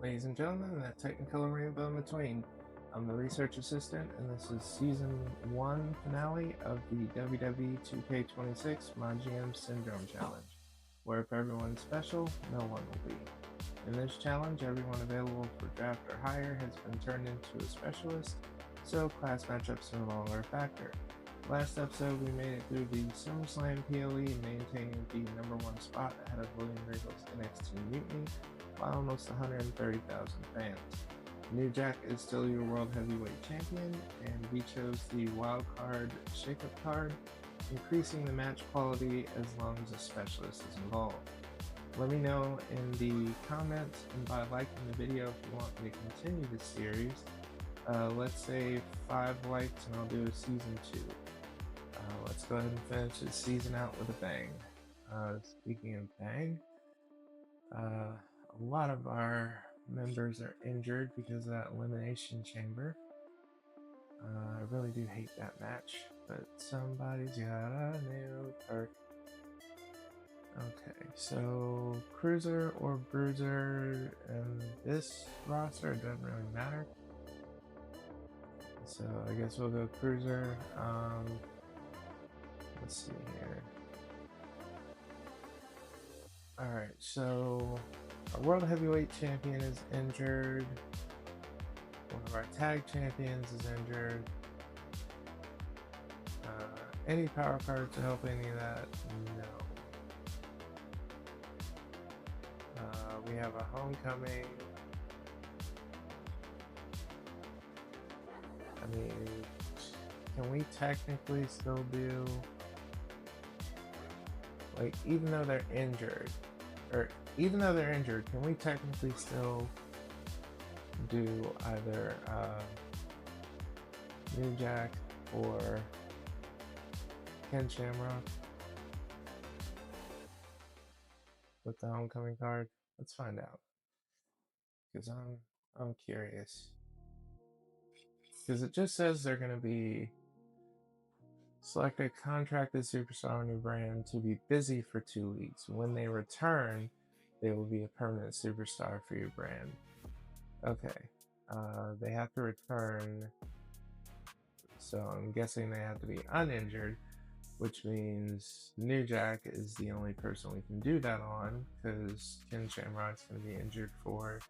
Ladies and gentlemen, that Technicolor rainbow in between. I'm the research assistant, and this is season 1 finale of the WWE 2K26 MyGM Syndrome Challenge, where if everyone's special, no one will be. In this challenge, everyone available for draft or hire has been turned into a specialist, so class matchups are no longer a factor. Last episode, we made it through the SummerSlam PLE, maintaining the #1 spot ahead of William Regal's NXT Mutiny by almost 130,000 fans. New Jack is still your World Heavyweight Champion, and we chose the Wild Card Shakeup card, increasing the match quality as long as a specialist is involved. Let me know in the comments and by liking the video if you want me to continue this series. Let's say 5 likes and I'll do a season 2. Let's go ahead and finish this season out with a bang. Speaking of bang, a lot of our members are injured because of that Elimination Chamber. I really do hate that match, but somebody's got a new perk. Okay, so Cruiser or Bruiser in this roster, it doesn't really matter. So I guess we'll go Cruiser. Let's see here. Alright, so our World Heavyweight Champion is injured. One of our Tag Champions is injured. Any power cards to help any of that? No. We have a Homecoming. I mean, can we technically still do, like, even though they're injured, can we technically still do either New Jack or Ken Shamrock with the Homecoming card? Let's find out, because I'm curious. Because it just says they're going to be select a contracted superstar on your brand to be busy for 2 weeks. When they return, they will be a permanent superstar for your brand. Okay. They have to return, so I'm guessing they have to be uninjured, which means New Jack is the only person we can do that on, because Ken Shamrock's going to be injured for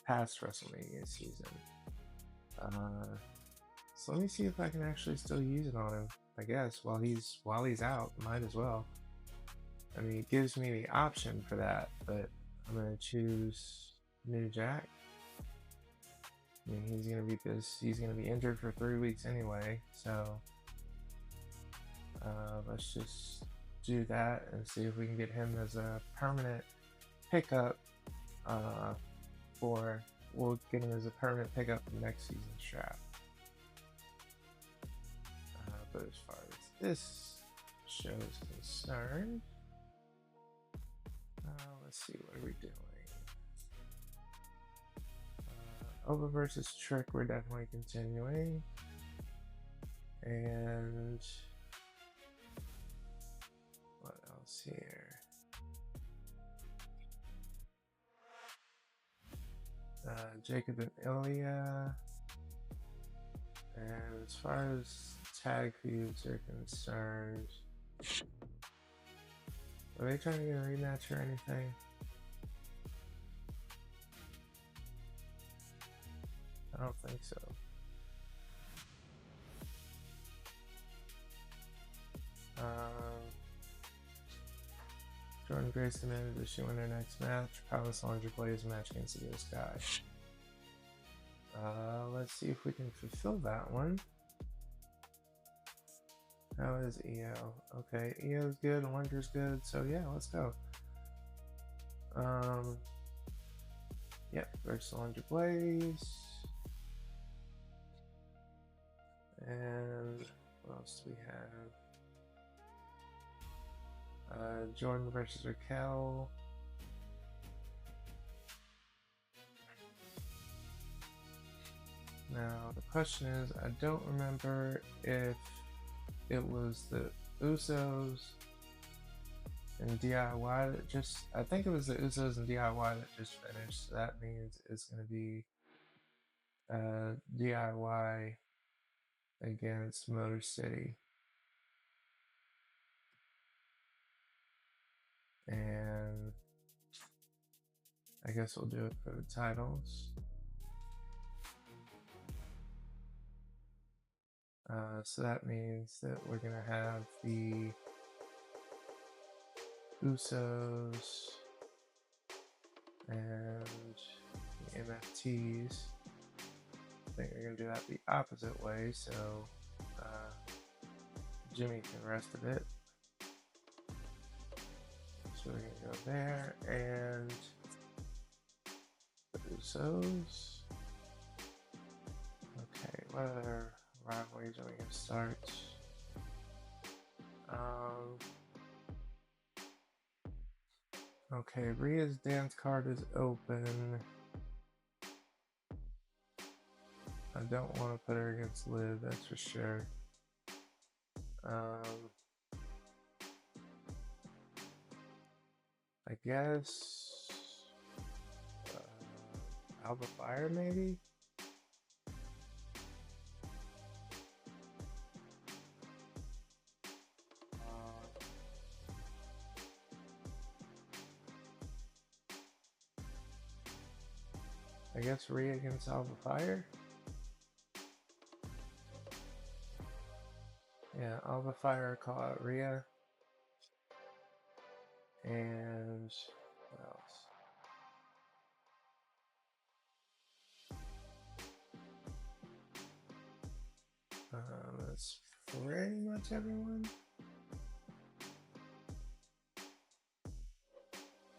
past WrestleMania season. So let me see if I can actually still use it on him. I guess while he's out, might as well. I mean, it gives me the option for that, but I'm gonna choose New Jack. I mean, he's gonna be injured for 3 weeks anyway, so let's just do that and see if we can get him as a permanent pickup. We'll get him as a permanent pickup for next season's draft. But as far as this show is concerned, let's see, what are we doing? Ova versus Trick, we're definitely continuing. And what else here? Jacob and Ilya. And as far as tag feuds are concerned, are they trying to get a rematch or anything? I don't think so. Jordan Grace demanded that she win her next match. Palace Laundry plays a match against the Sky. Let's see if we can fulfill that one. How is EO? Okay, EO's good, Wonder's good, so yeah, let's go. Yep, versus Laundry Blaze. And what else do we have? Jordan versus Raquel. Now, the question is, I don't remember if it was the Usos And DIY that just, I think it was the Usos and DIY that just finished. So that means it's going to be DIY against Motor City. And I guess we'll do it for the titles. So that means that we're going to have the Usos and the MFTs. I think we're going to do that the opposite way, so Jimmy can rest a bit. So we're going to go there, and the Usos. Okay, what other rivalries are we going to start? Okay, Rhea's dance card is open. I don't want to put her against Liv, that's for sure. I guess Alba Fire maybe? I guess Rhea against Alba Fire? Yeah, Alba Fire call out Rhea. And what else? That's pretty much everyone.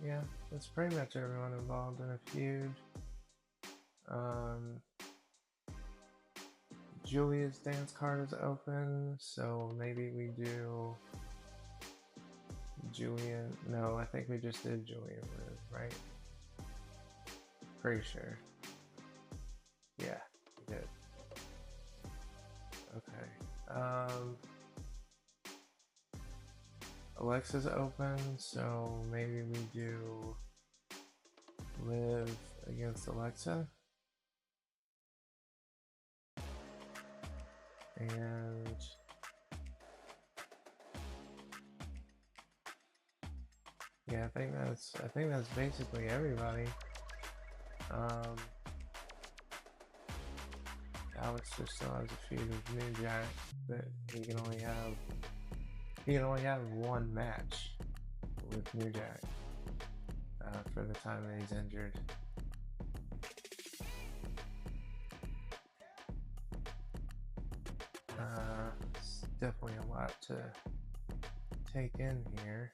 Yeah, that's pretty much everyone involved in a feud. Julia's dance card is open, so maybe we do Julian. No, I think we just did Julian Liv, right? Pretty sure. Yeah, we did. Okay. Alexa's open, so maybe we do Liv against Alexa. And yeah, I think that's basically everybody. Alex just still has a feud with New Jack, but he can only have one match with New Jack for the time that he's injured. It's definitely a lot to take in here.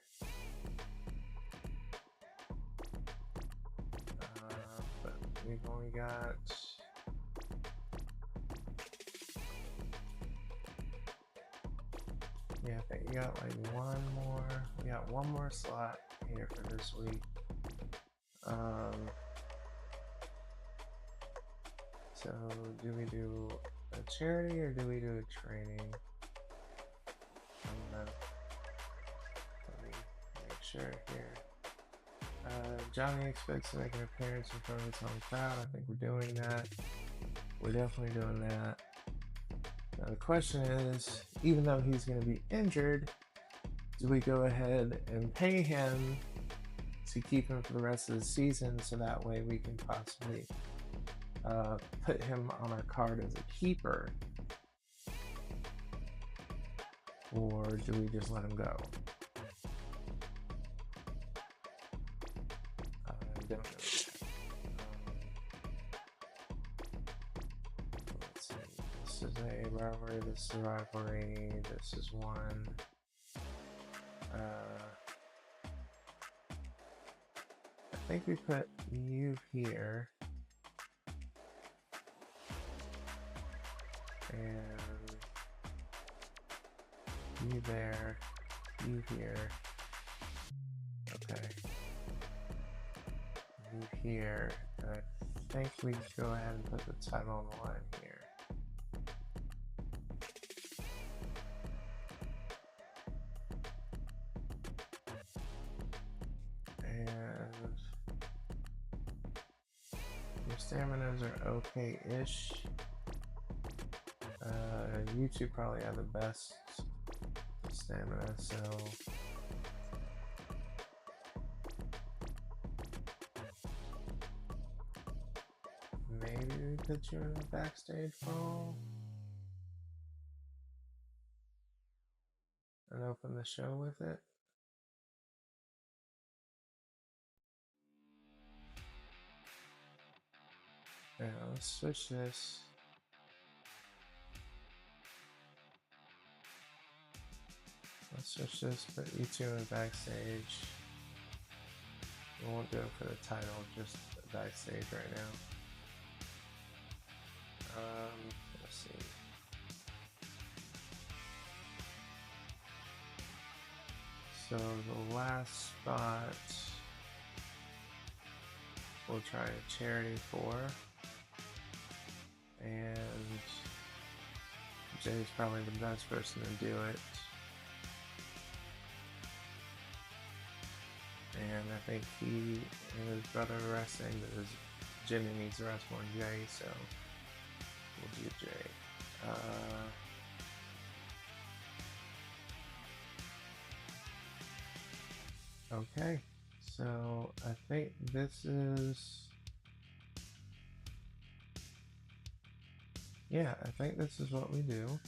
But we've only got I think we got like one more slot here for this week. So do we do a charity or do we do a training? I don't know. Let me make sure here. Johnny expects to make an appearance in front of his home crowd. I think we're doing that. We're definitely doing that. Now the question is, even though he's going to be injured, do we go ahead and pay him to keep him for the rest of the season so that way we can possibly put him on our card as a keeper? Or do we just let him go? I don't know. Let's see. This is a rivalry, this is a rivalry, this is one. I think we put you here. And you there, you here. Okay. You here. And I think we go ahead and put the title on the line here. Your staminas are okay-ish. You two probably have the best stamina, so maybe we put you in a backstage brawl and open the show with it. Yeah, let's switch this. Let's switch this, put you two in the backstage. We won't do it for the title, just backstage right now. Let's see. So the last spot, we'll try a charity for, and Jay's probably the best person to do it. And I think he and his brother are wrestling, but Jimmy needs to wrestle on Jay, so we'll do Jay. Okay, so I think this is... Yeah, I think this is what we do.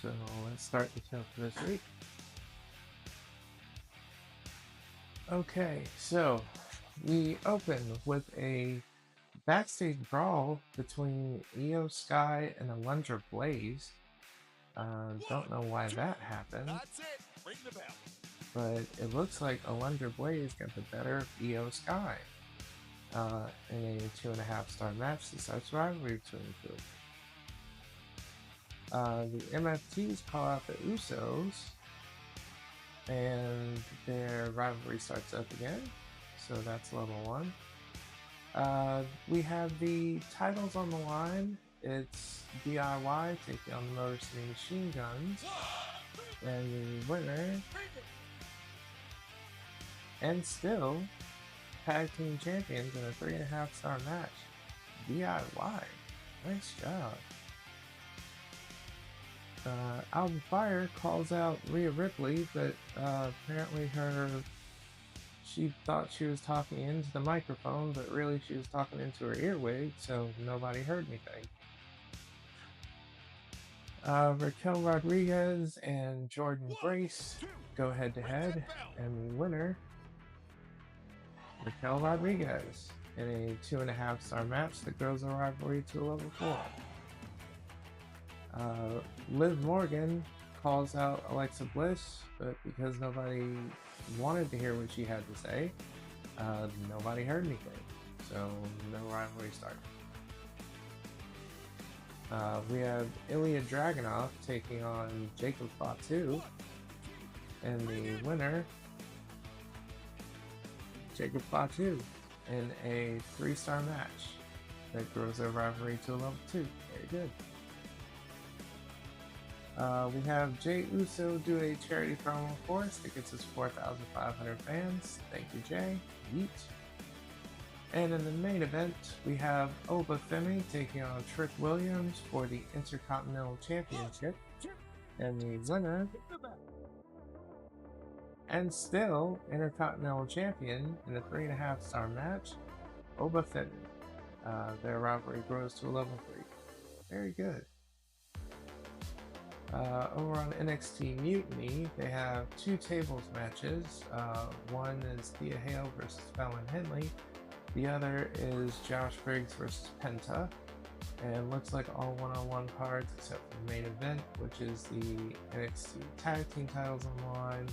So let's start the show for this week. Okay, so we open with a backstage brawl between Io Sky and Alundra Blaze. Don't know why that happened. That's it. Ring the bell. But it looks like Alundra Blaze got the better of Io Sky in a 2.5-star match that starts rivalry between the two. The MFTs call out the Usos, and their rivalry starts up again. So that's level 1. We have the titles on the line. It's DIY taking on the Motor City Machine Guns, and the winner, and still tag team champions in a 3.5-star match. DIY, nice job. Alba Fire calls out Rhea Ripley, but apparently she thought she was talking into the microphone, but really she was talking into her earwig, so nobody heard anything. Raquel Rodriguez and Jordan Grace go head to head, and the winner, Raquel Rodriguez, in a 2.5-star match that grows the rivalry to a level 4. Liv Morgan calls out Alexa Bliss, but because nobody wanted to hear what she had to say, nobody heard anything, so no rivalry started. We have Ilya Dragunov taking on Jacob Fatu, and the winner, Jacob Fatu, in a 3-star match that grows their rivalry to a level 2. Very good. We have Jay Uso do a charity promo for us that gets us 4,500 fans. Thank you, Jay. Yeet. And in the main event, we have Oba Femi taking on Trick Williams for the Intercontinental Championship. And the winner, and still Intercontinental Champion in a 3.5-star match, Oba Femi. Their rivalry grows to a level 3. Very good. Over on NXT Mutiny, they have 2 tables matches. One is Thea Hale versus Fallon Henley. The other is Josh Briggs versus Penta. And looks like all one-on-one cards except for the main event, which is the NXT Tag Team titles on the line.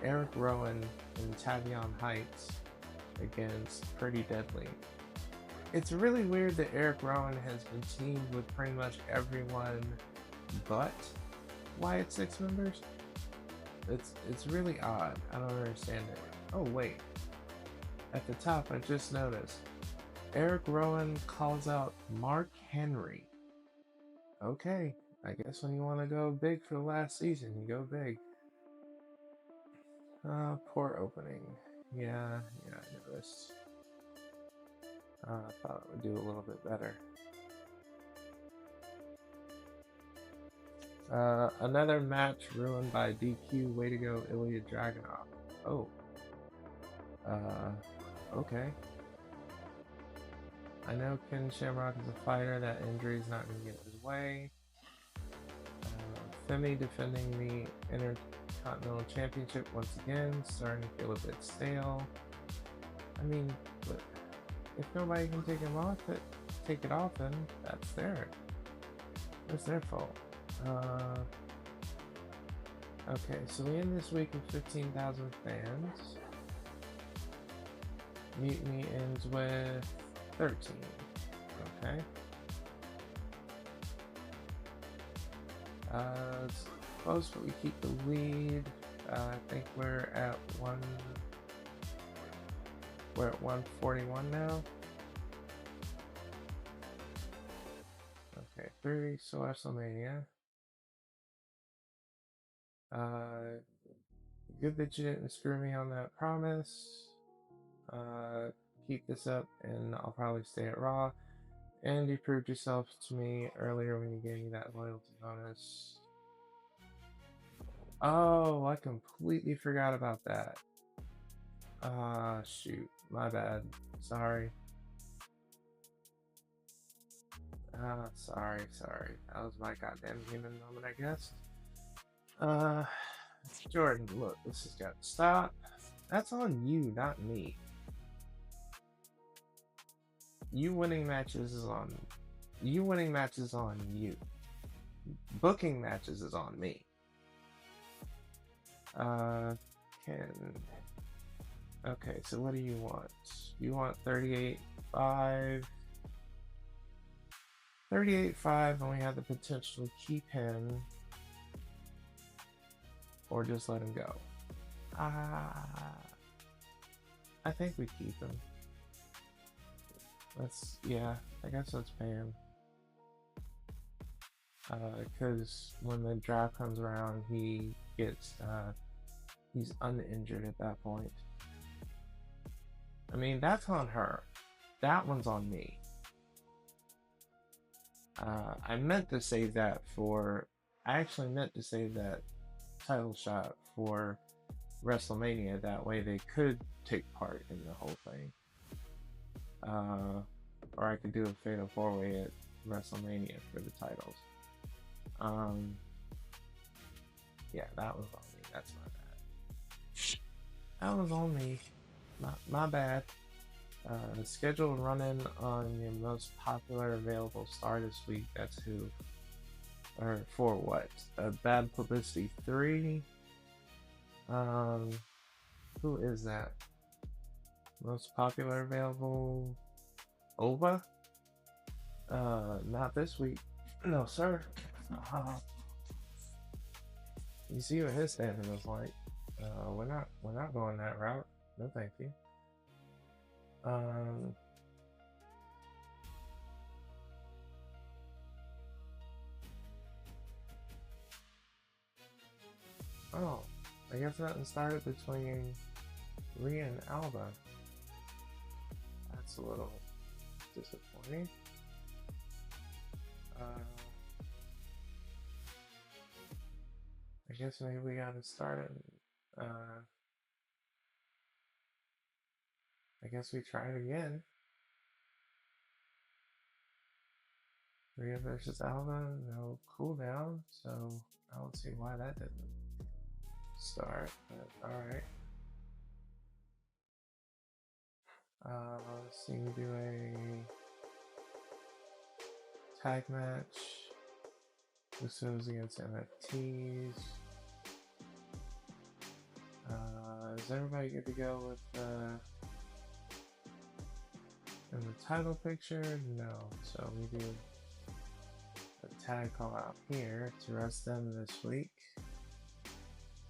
Eric Rowan and Tavion Heights against Pretty Deadly. It's really weird that Eric Rowan has been teamed with pretty much everyone but Wyatt Six members. It's really odd. I don't understand it. Oh wait, at the top I just noticed Eric Rowan calls out Mark Henry. Okay, I guess when you want to go big for the last season, you go big. Poor opening. Yeah, I noticed. I thought it would do a little bit better. Another match ruined by DQ. Way to go, Ilya Dragunov. Oh. Okay. I know Ken Shamrock is a fighter. That injury is not going to get in his way. Femi defending the Intercontinental Championship once again. Starting to feel a bit stale. I mean, but if nobody can take it off, then that's their fault. Okay, so we end this week with 15,000 fans. Mutiny ends with 13. Okay. It's close, but we keep the lead. I think we're at 141 now. Okay, 3 weeks to WrestleMania. Good that you didn't screw me on that promise. Keep this up and I'll probably stay at Raw. And you proved yourself to me earlier when you gave me that loyalty bonus. Oh, I completely forgot about that. Shoot. My bad. Sorry. Sorry. That was my goddamn human moment, I guess. Jordan, look, this has got to stop. That's on you, not me. You winning matches is on you. Booking matches is on me. Okay, so what do you want? You want 38.5. 38.5, and we have the potential to keep him or just let him go. I think we keep him. I guess let's pay him. Because when the draft comes around, he's uninjured at that point. I mean, that's on her. That one's on me. I actually meant to save that title shot for WrestleMania. That way they could take part in the whole thing. Or I could do a Fatal 4-Way at WrestleMania for the titles. Yeah, that was on me. That's my bad. That was on me. My bad. Scheduled run-in on your most popular available star this week. That's who. Or for what? Bad Publicity 3. Who is that? Most popular available. Ova? Not this week. No, sir. You see what his standing was like. We're not going that route. No, thank you. Oh, I guess nothing started between Rhea and Alba. That's a little disappointing. I guess maybe we gotta start it. I guess we try it again. Rhea versus Alba, no cooldown, so I don't see why that didn't start, but alright. Let's see, we do a tag match. This was against NFTs. Is everybody good to go with in the title picture? No. So we do a tag call out here to rest them this week.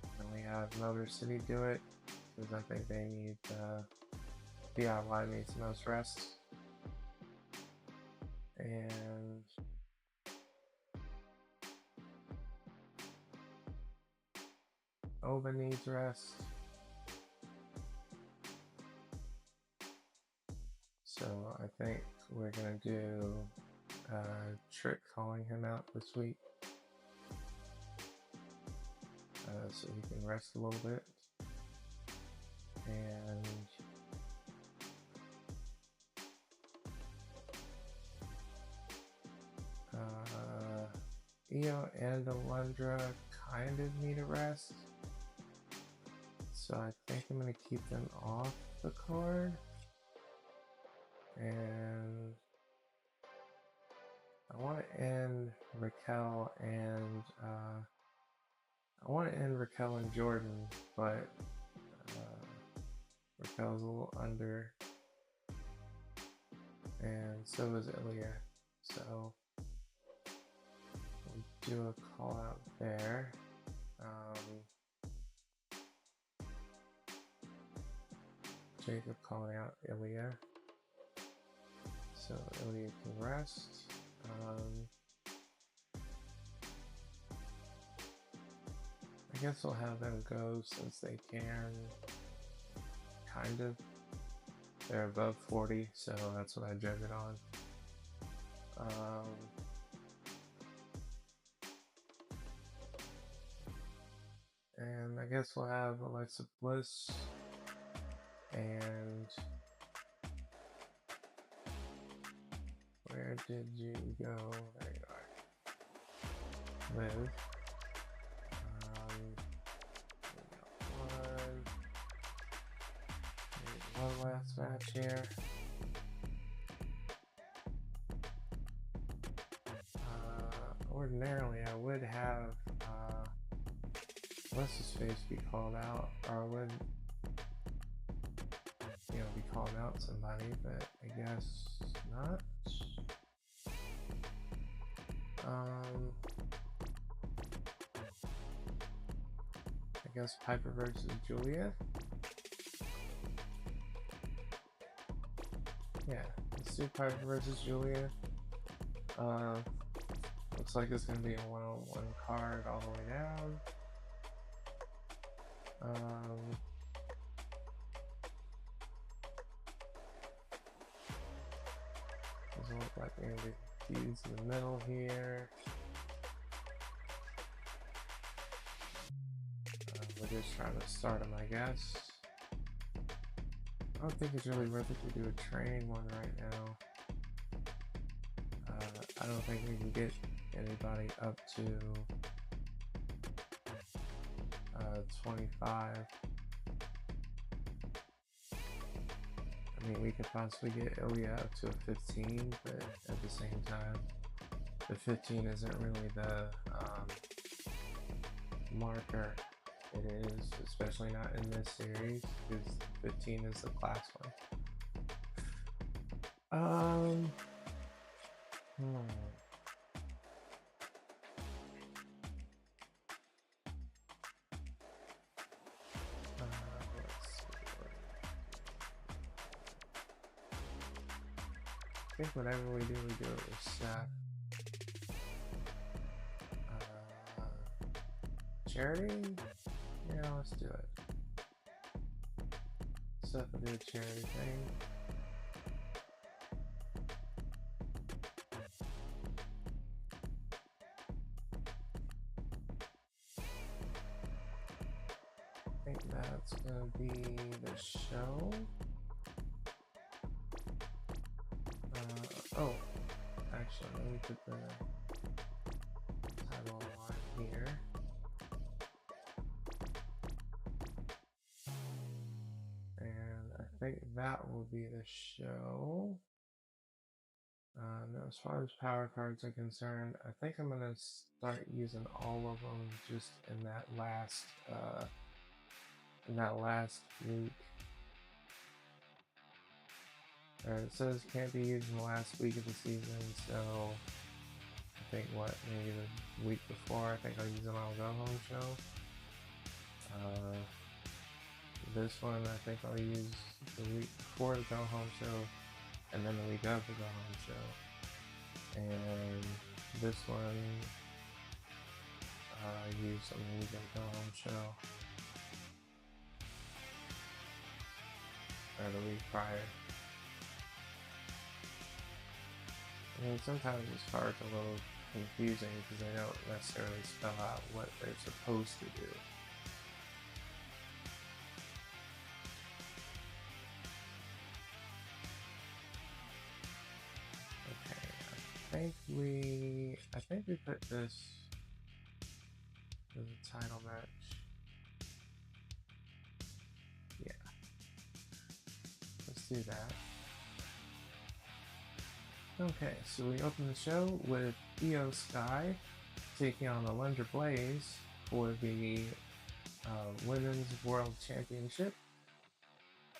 And we have Motor City do it because I think they need DIY needs the most rest. And Ova needs rest. I think we're gonna do trick calling him out this week, so he can rest a little bit. And Io and Alundra kind of need a rest, so I think I'm going to keep them off the card. And I want to end Raquel and Jordan, but Raquel's a little under, and so is Ilya. So we'll do a call out there. Jacob calling out Ilya, so Ilya can rest. I guess we'll have them go since they can. Kind of. They're above 40, so that's what I judge it on. And I guess we'll have Alexa Bliss and where did you go? There you are. Liv. One last match here. Ordinarily, I would have what's his face be called out, or I would, be calling out somebody, but I guess not. I guess Piper versus Julia. Yeah, let's do Piper versus Julia. Looks like it's gonna be a one-on-one card all the way down. Doesn't look like we're gonna be fused in the middle here. We're just trying to start them, I guess. I don't think it's really worth it to do a training one right now. I don't think we can get anybody up to 25. I mean, we could possibly get Ilya up to a 15, but at the same time, the 15 isn't really the marker it is, especially not in this series, because 15 is the class one. I think whatever we do it with Seth. Charity? Yeah, let's do it. Seth will do a charity thing. I think that's gonna be the show. Oh, actually, let me put the title on here. And I think that will be the show. Now, as far as power cards are concerned, I think I'm gonna start using all of them just in that last week. It says can't be used in the last week of the season, so I think maybe the week before, I think I'll use them on Go Home Show. This one I think I'll use the week before the Go Home Show, and then the week of the Go Home Show. And this one I use on the week of the Go Home Show, or the week prior. I mean, sometimes this card's a little confusing because they don't necessarily spell out what they're supposed to do. Okay, I think we put this as a title match. Yeah, let's do that. Okay, so we open the show with Io Sky taking on Alundra Blaze for the Women's World Championship.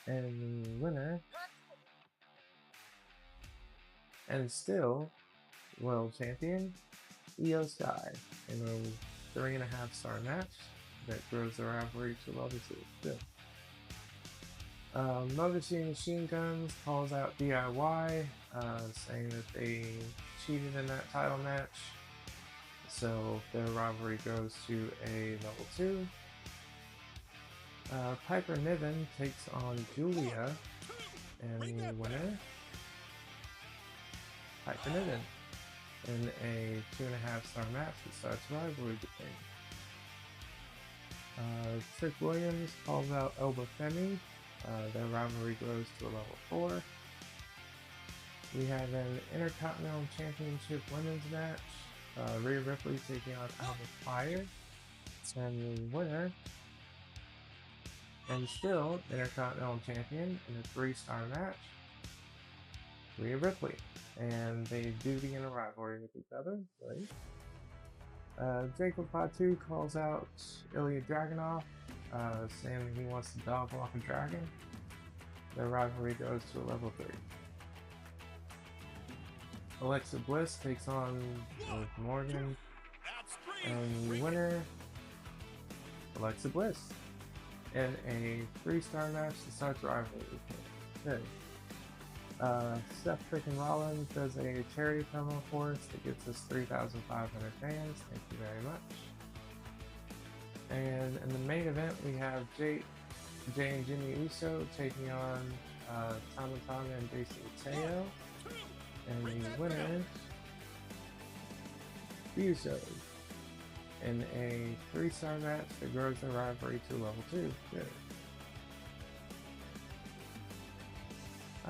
And the winner, and still World Champion, Io Sky, in a 3.5-star match that grows the rivalry to level 2. Good. Motor City Machine Guns calls out DIY, saying that they cheated in that title match, so their rivalry goes to a level 2. Piper Niven takes on Julia, and the winner, Piper Niven, in a 2.5-star match that starts rivalry between. Trick Williams calls out Elba Femi. Their rivalry grows to a level 4. We have an Intercontinental Championship Women's match. Rhea Ripley taking on Alba Fire. And the winner, and still Intercontinental Champion in a 3-star match, Rhea Ripley. And they do begin a rivalry with each other, right? Jacob Fatu calls out Ilya Dragunov, saying that he wants to dog walk a dragon. Their rivalry goes to a level 3. Alexa Bliss takes on Liv Morgan, and the winner, Alexa Bliss, in a 3-star match that starts rivalry. Good. Seth freaking Rollins does a charity promo for us that gets us 3,500 fans. Thank you very much. And in the main event, we have Jay and Jimmy Uso taking on Tama Tonga and Jason Mateo. And the winner, the Usos, in a 3-star match that grows the rivalry to level 2. Good.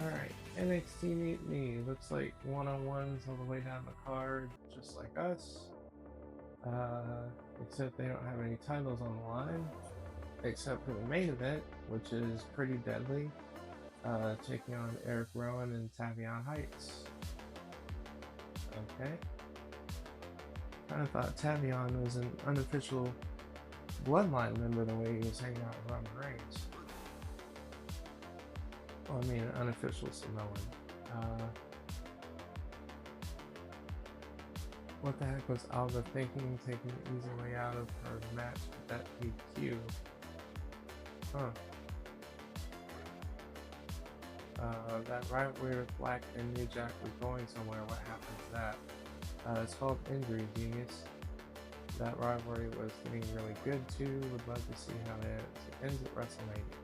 Alright, NXT Meet Me. Looks like one-on-ones all the way down the card, just like us. Except they don't have any titles on the line, except for the main event, which is Pretty Deadly, taking on Eric Rowan and Tavion Heights. Okay. Kind of thought Tavion was an unofficial Bloodline member the way he was hanging out with Roman Reigns. Well, I mean, an unofficial Samoan. What the heck was Alba thinking, taking the easy way out of her match with that DQ? Huh. That rivalry with Black and New Jack was going somewhere. What happened to that? It's called Injury Genius. That rivalry was getting really good too. Would love to see how it ends at WrestleMania.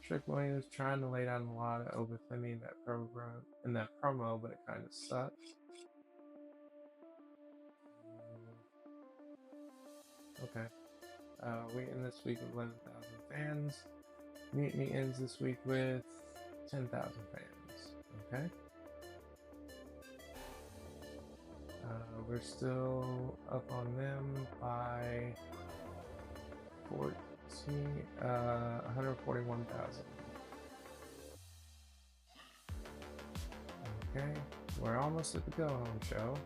Trick Williams trying to lay down a lot of Obafemi in that promo, but it kind of sucked. Okay. We end this week with 11,000 fans. Meet Me ends this week with 10,000 fans. Okay. We're still up on them by 141,000. Okay, we're almost at the go home show.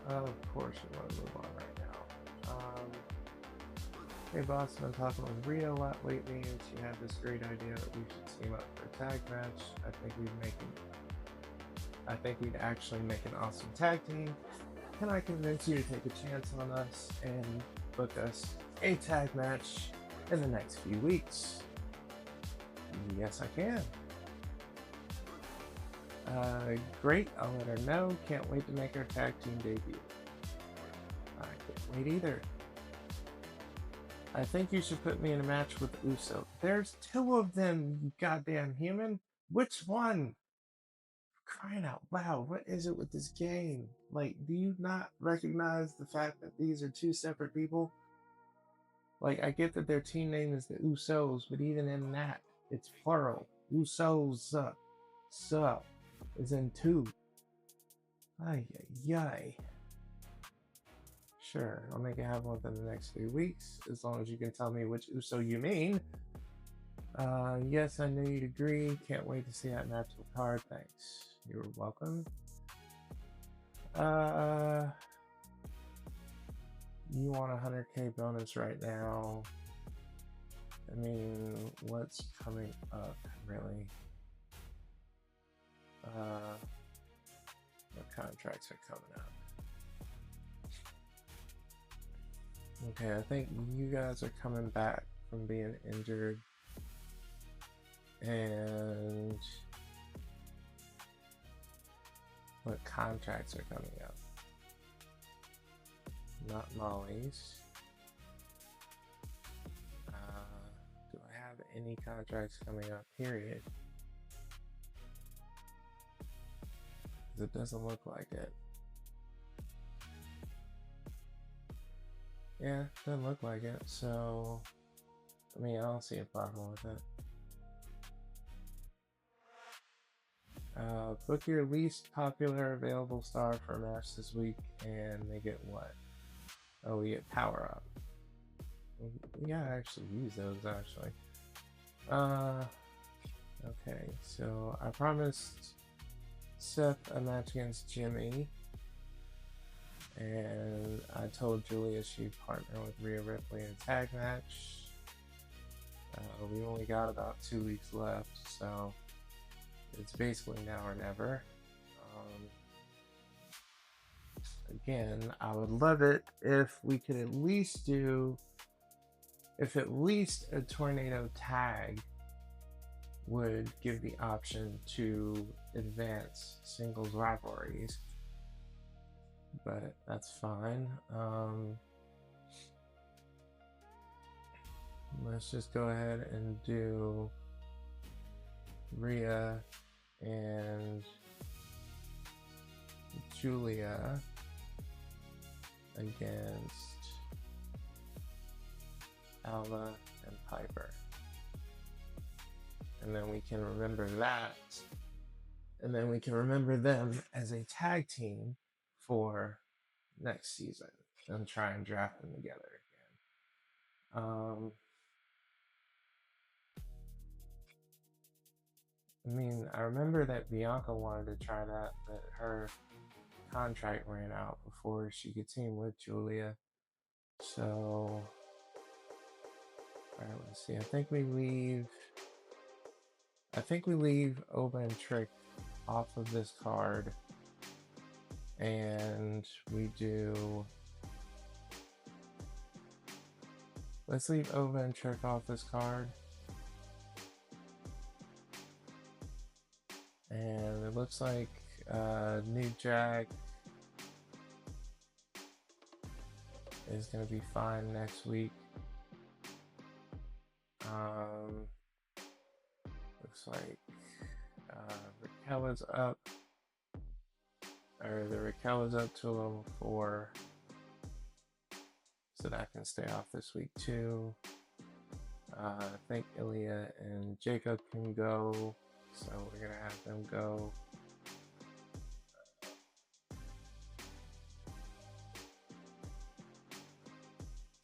Of course you want to move on right now. Hey boss, I've been talking with Rhea a lot lately, and she had this great idea that we should team up for a tag match. I think we'd actually make an awesome tag team. Can I convince you to take a chance on us and book us a tag match in the next few weeks? Yes, I can. Great, I'll let her know. Can't wait to make our tag team debut. I can't wait either. I think you should put me in a match with Uso. There's 2 of them, you goddamn human. Which one? Crying out loud, what is it with this game? Like, do you not recognize the fact that these are two separate people? Like, I get that their team name is the Usos, but even in that, it's plural. Usos, is in two. Ay, ay, ay. Sure, I'll make it happen within the next 3 weeks, as long as you can tell me which Uso you mean. Yes, I knew you'd agree. Can't wait to see that match with card. Thanks. You're welcome. You want a 100K bonus right now. I mean, what's coming up, really? What contracts are coming up? Okay, I think you guys are coming back from being injured. And what contracts are coming up? Not Molly's. Do I have any contracts coming up, period? It doesn't look like it. Yeah, doesn't look like it, so I mean, I don't see a problem with it. Book your least popular available star for a match this week, and they get what? Oh, we get power up. We gotta actually use those, actually. Okay, so I promised Seth a match against Jimmy, and I told Julia she'd partner with Rhea Ripley in a tag match. We only got about 2 weeks left, so it's basically now or never. Again, I would love it if we could at least do, if at least a tornado tag would give the option to advance singles rivalries, but that's fine. Let's just go ahead and do Rhea and Julia against Alva and Piper. And then we can remember that. And then we can remember them as a tag team for next season and try and draft them together again. I mean, I remember that Bianca wanted to try that, but her contract ran out before she could team with Julia. So, alright, let's see. I think we leave Oba and Trick off of this card, and we do. Let's leave Oba and Trick off this card. And it looks like New Jack is going to be fine next week. Looks like Raquel is up, or the Raquel is up to level 4, so that can stay off this week too. I think Ilya and Jacob can go, so we're gonna have them go.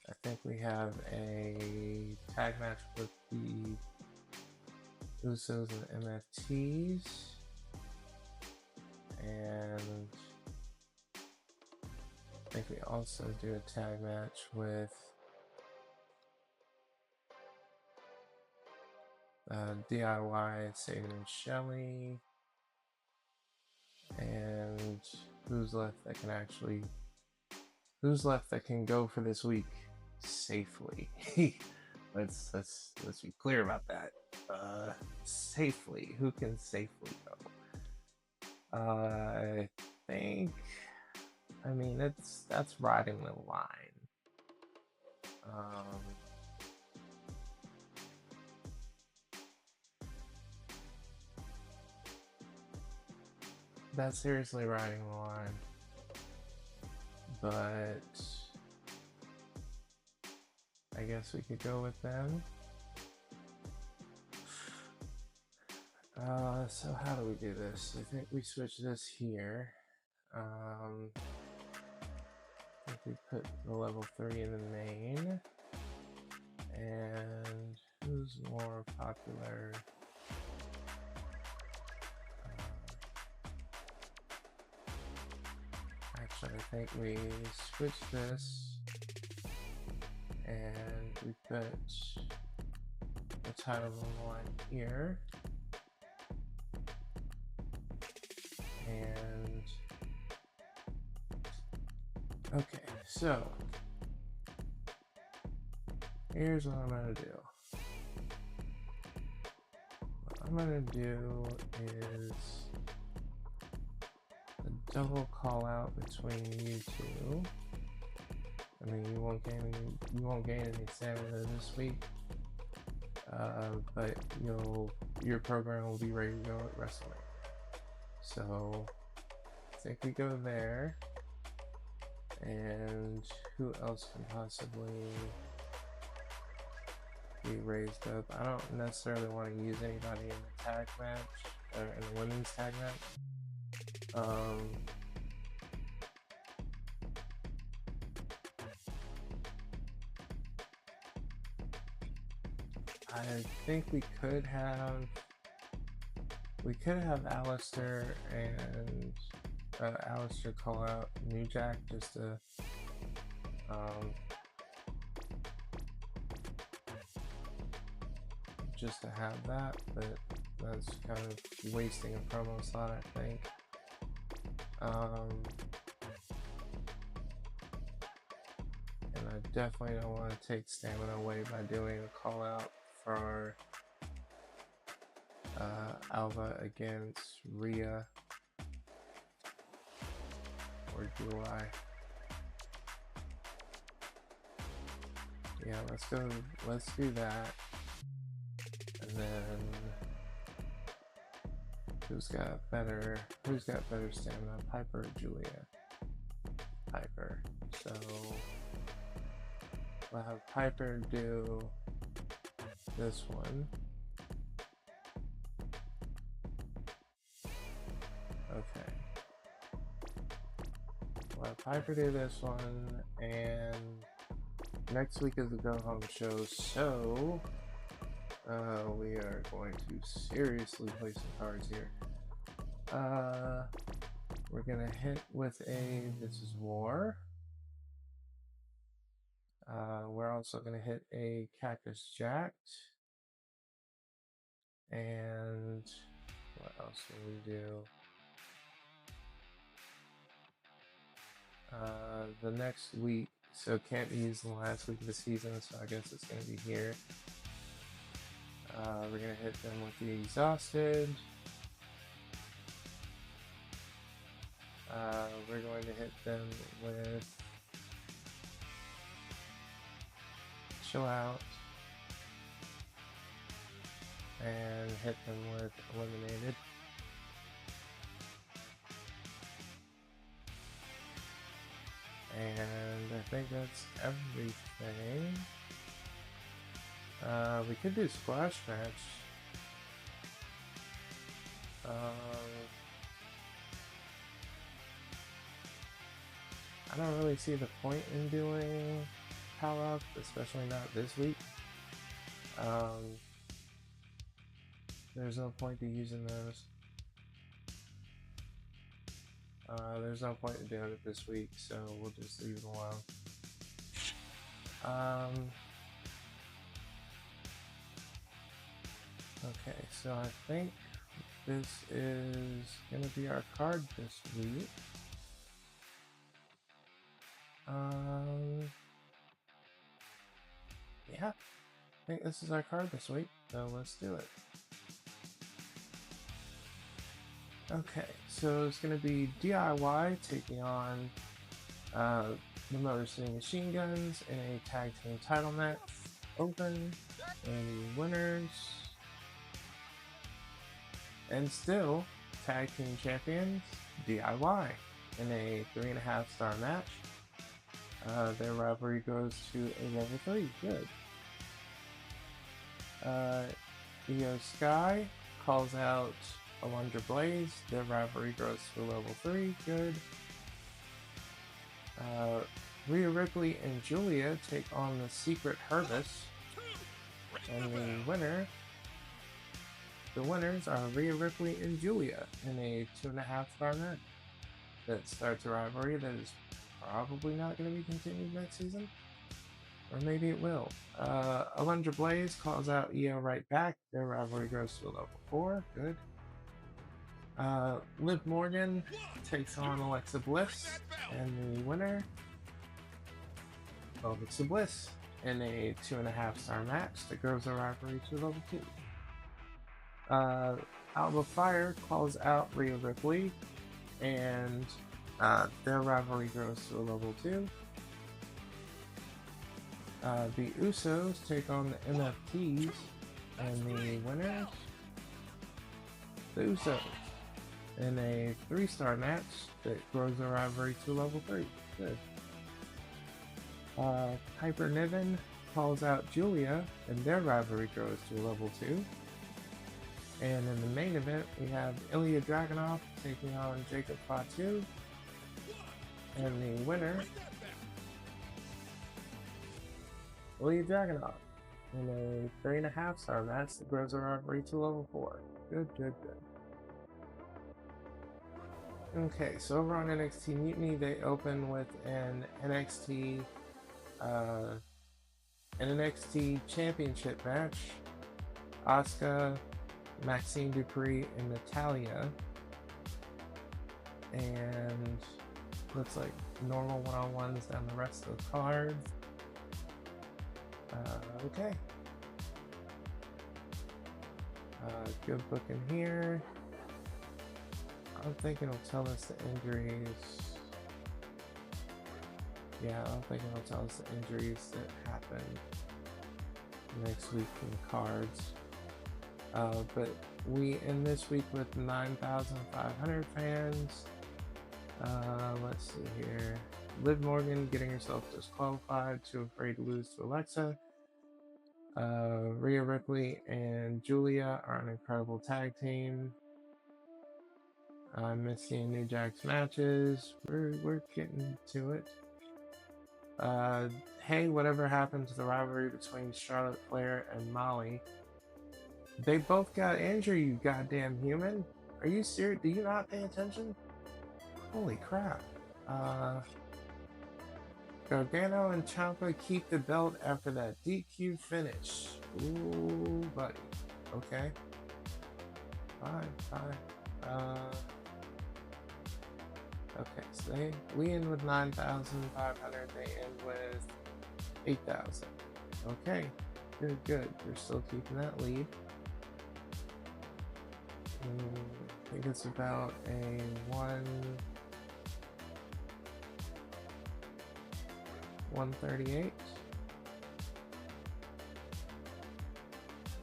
I think we have a tag match with the Usos and MFTs, and I think we also do a tag match with DIY, Sagan and Shelly, and who's left that can go for this week safely? let's be clear about that. Safely, who can safely go? I think, I mean, that's riding the line. that's seriously riding the line. But I guess we could go with them. So how do we do this? I think we switch this here. I think we put the level 3 in the main. And who's more popular? Actually, I think we switch this and we put the title of the line here. And okay, so here's what I'm gonna do. What I'm gonna do is a double call out between you two. I mean, you won't gain any stamina this week, but your program will be ready to go at WrestleMania. So I think we go there. And who else can possibly be raised up? I don't necessarily want to use anybody in the tag match, or in the women's tag match. I think we could have Alistair and Alistair call out New Jack just to have that, but that's kind of wasting a promo slot, I think. And I definitely don't want to take stamina away by doing a call out for Alva against Rhea. Or do I? Yeah, let's do that. And then who's got better stamina? Piper or Julia? Piper. So we'll have Piper do this one. Okay. We'll have Piper do this one, and next week is the go home show, so we are going to seriously play some cards here. We're gonna hit with a This Is War. We're also gonna hit a Cactus Jack. And what else will we do? The next week, so it can't be used in the last week of the season, so I guess it's going to be here. We're going to hit them with the Exhausted. We're going to hit them with Chill Out. And hit them with Eliminated. And I think that's everything. We could do Splash Match. I don't really see the point in doing Power Up, especially not this week. There's no point to using those. There's no point in doing it this week, so we'll just leave it alone. Okay, so I think this is gonna be our card this week. Yeah, I think this is our card this week, so let's do it. Okay, so it's going to be DIY taking on the Motor City Machine Guns in a tag team title match. Open, and the winners, and still tag team champions, DIY in a 3.5-star match. Their rivalry goes to a level 3. Good. Io Sky calls out Alundra Blaze. Their rivalry goes to a level 3. Good. Rhea Ripley and Julia take on the Secret Herbis. And the winners are Rhea Ripley and Julia in a 2.5-star match. That starts a rivalry that is probably not going to be continued next season. Or maybe it will. Alundra Blaze calls out Io right back. Their rivalry goes to a level 4. Good. Liv Morgan takes on Alexa Bliss. And the winner, Alexa Bliss, in a 2.5-star match that grows their rivalry to level 2. Alba Fire calls out Rhea Ripley, and their rivalry grows to a level 2. The Usos take on the MFTs, and the winners, the Usos, in a 3-star match that grows their rivalry to level 3. Good. Piper Niven calls out Julia, and their rivalry grows to a level 2. And in the main event, we have Ilya Dragunov taking on Jacob Fatu. And the winner, Ilya Dragunov, in a 3.5-star match that grows our rivalry to level 4. Good, good, good. Okay, so over on NXT Mutiny, they open with an NXT Championship match. Asuka, Maxine Dupree, and Natalya. And looks like normal one-on-ones down the rest of the card. Okay. Good booking here. I don't think it'll tell us the injuries. Yeah, I don't think it'll tell us the injuries that happened next week in the cards. But we end this week with 9,500 fans. Let's see here. Liv Morgan getting herself disqualified, too afraid to lose to Alexa. Rhea Ripley and Julia are an incredible tag team. I miss seeing New Jack's matches. We're getting to it. Hey, whatever happened to the rivalry between Charlotte Flair and Molly? They both got injured, you goddamn human. Are you serious? Do you not pay attention? Holy crap. Gargano and Ciampa keep the belt after that DQ finish. Ooh, buddy. Okay. Fine. Okay, so we end with 9,500. They end with 8,000. Okay, good. You're still keeping that lead. I think it's about a 138.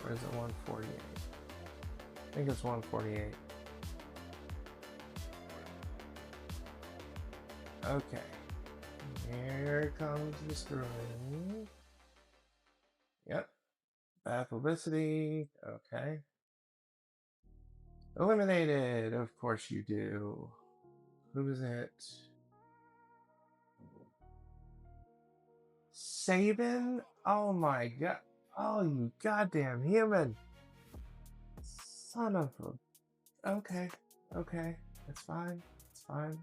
Or is it 148? I think it's 148. Okay. Here comes the screwing. Yep. Bad publicity. Okay. Eliminated. Of course you do. Who's it? Sabin? Oh my god. Oh, you goddamn human. Son of a... Okay. It's fine. Crying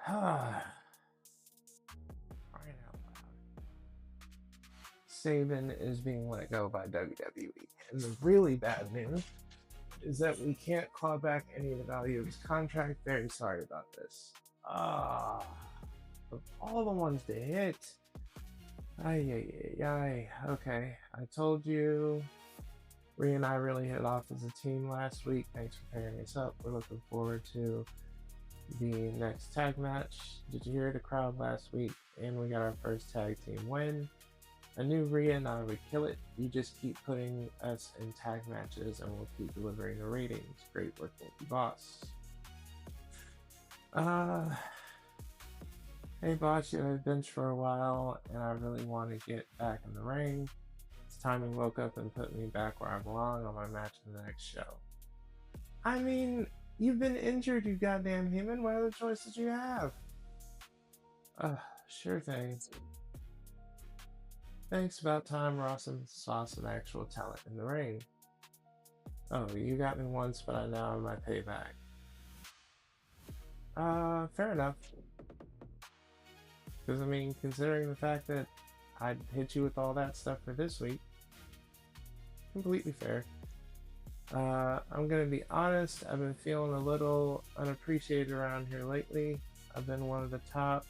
out loud. Sabin is being let go by WWE. And the really bad news is that we can't claw back any of the value of his contract. Very sorry about this. Of all the ones to hit. Okay, I told you. Rhea and I really hit off as a team last week. Thanks for pairing us up. We're looking forward to the next tag match. Did you hear the crowd last week? And we got our first tag team win. I knew Rhea and I would kill it. You just keep putting us in tag matches and we'll keep delivering the ratings. Great work with you, boss. Hey boss, you've been bench for a while and I really want to get back in the ring. It's time you woke up and put me back where I belong on my match in the next show. I mean, you've been injured, you goddamn human. What other choices do you have? Sure thing. Thanks, about time Rawson saw some actual talent in the ring. Oh, you got me once, but I now have my payback. Fair enough. Because, I mean, considering the fact that I'd hit you with all that stuff for this week, completely fair. I'm gonna be honest, I've been feeling a little unappreciated around here lately. I've been one of the top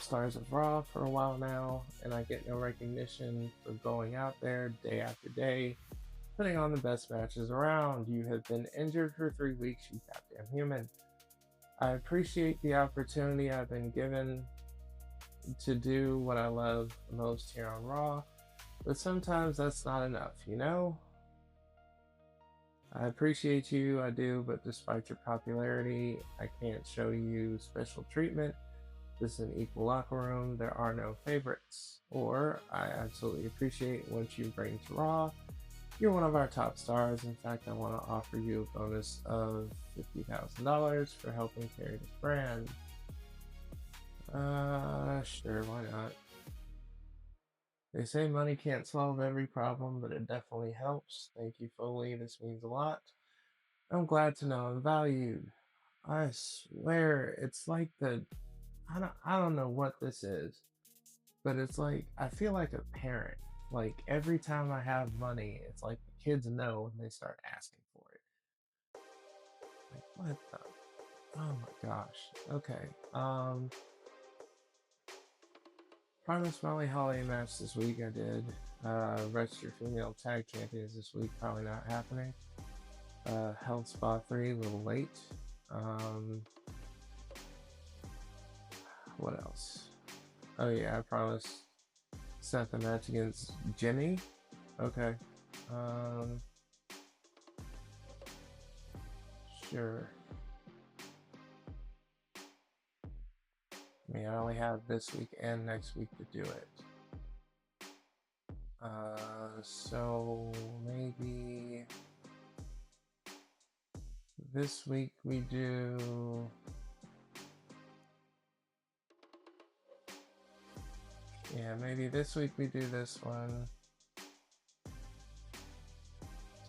stars of Raw for a while now, and I get no recognition for going out there day after day, putting on the best matches around. You have been injured for 3 weeks, you goddamn human. I appreciate the opportunity I've been given to do what I love most here on Raw, but sometimes that's not enough, you know? I appreciate you, I do, but despite your popularity, I can't show you special treatment. This is an equal locker room, there are no favorites. Or, I absolutely appreciate what you bring to Raw. You're one of our top stars. In fact, I want to offer you a bonus of $50,000 for helping carry this brand. Sure, why not? They say money can't solve every problem, but it definitely helps. Thank you, Foley. This means a lot. I'm glad to know I'm valued. I swear, it's like I don't know what this is, but it's like, I feel like a parent. Like, every time I have money, it's like the kids know and they start asking for it. Like, what the? Oh my gosh. Okay. Promise Molly Holly match this week, I did. Registered female tag champions this week, probably not happening. Health Spa 3, a little late. What else? Oh yeah, I promised set the match against Jimmy. Okay. Sure. I mean, I only have this week and next week to do it. So maybe this week we do. Yeah, maybe this week we do this one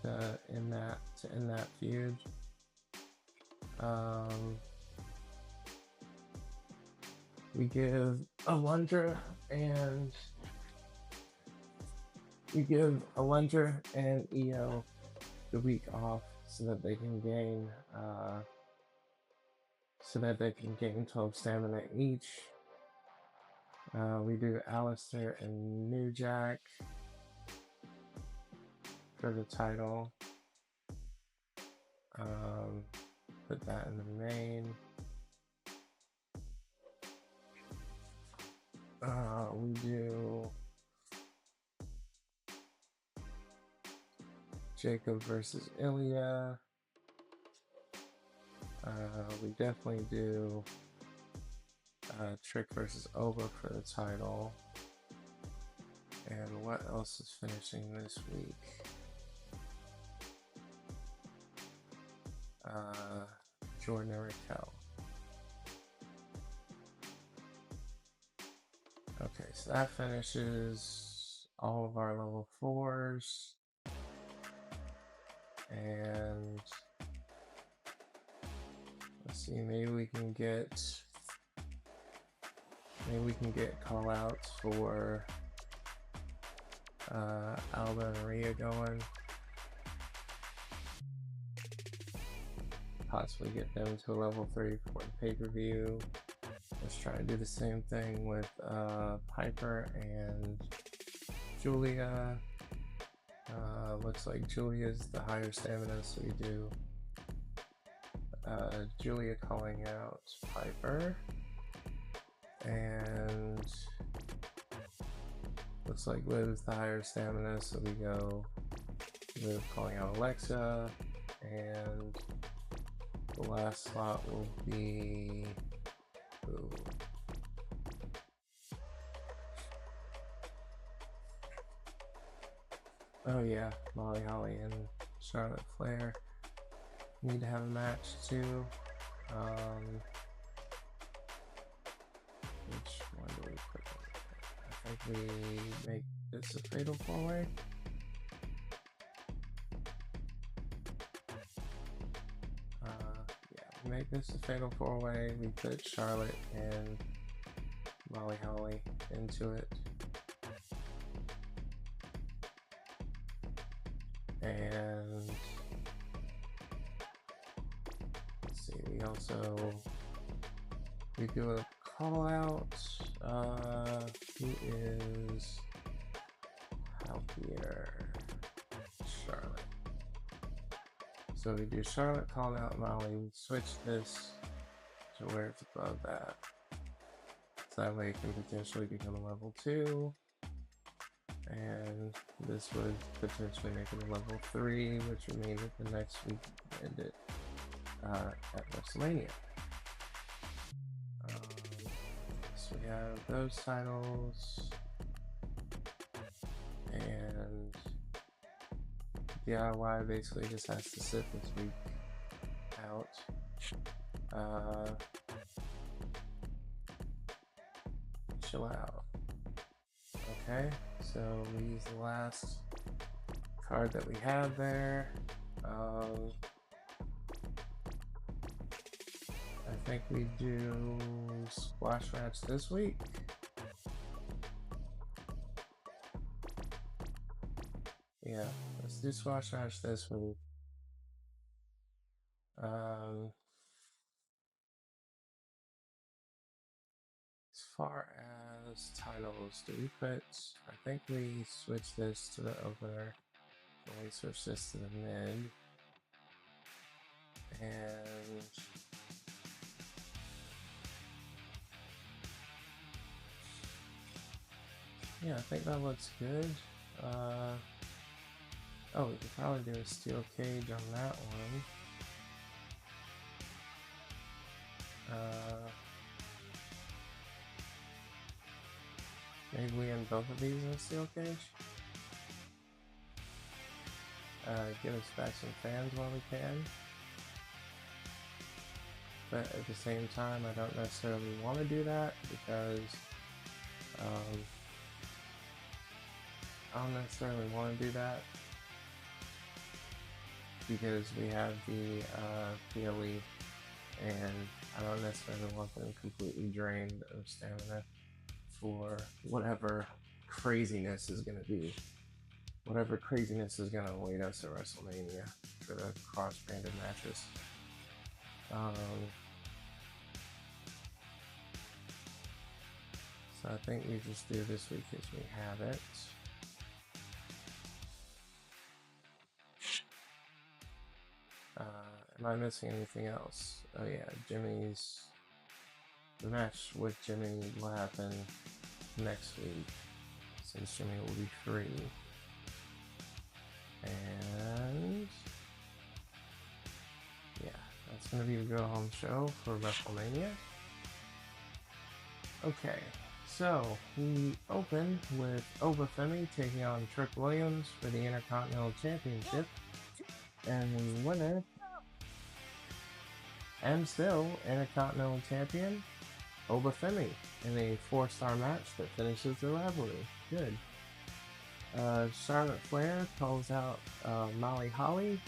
to end that feud. We give Alundra and Io the week off so that they can gain 12 stamina each. We do Alistair and New Jack for the title. Put that in the main. We do Jacob versus Ilya. We definitely do Trick versus Oba for the title. And what else is finishing this week? Jordan and Raquel. Okay, so that finishes all of our level 4s. And let's see, maybe we can get call outs for Alba and Rhea going. Possibly get them to a level 3 for the pay-per-view. Let's try to do the same thing with Piper and Julia. Looks like Julia's the higher stamina, so we do Julia calling out Piper. And looks like Liv's the higher stamina, so we go Liv calling out Alexa, and the last slot will be ooh. Oh yeah, Molly Holly and Charlotte Flair need to have a match too. Which one do we put in? I think we make this a fatal 4-way. Yeah, we make this a fatal 4-way. We put Charlotte and Molly Holly into it. And let's see, we do a call out. Who is healthier? Charlotte. So we do Charlotte calling out Molly. We switch this to where it's above that. So that way it can potentially become a level 2. And this would potentially make it a level 3, which would mean that the next week end it at WrestleMania. So we have those titles, and DIY basically just has to sit this week out. Chill out. Okay, so we use the last card that we have there. I think we do squash match this week. Yeah, let's do squash match this week. As far as titles, do we put, I think we switch this to the opener, and we switch this to the mid, and yeah, I think that looks good. Oh, we could probably do a steel cage on that one. Maybe we end both of these in a steel cage. Give us back some fans while we can. But at the same time, I don't necessarily want to do that because I don't necessarily want to do that because we have the PLE, and I don't necessarily want them completely drained of stamina for whatever craziness is going to be. Whatever craziness is going to await us at WrestleMania for the cross-branded matches. So I think we just do this week as we have it. Am I missing anything else? Oh yeah, the match with Jimmy will happen next week, since Jimmy will be free. And yeah, that's gonna be the go home show for WrestleMania. Okay, so we open with Obafemi taking on Trick Williams for the Intercontinental Championship, and the winner, and still Intercontinental Champion, Obafemi, in a 4-star match that finishes the rivalry. Good. Charlotte Flair calls out Molly Holly.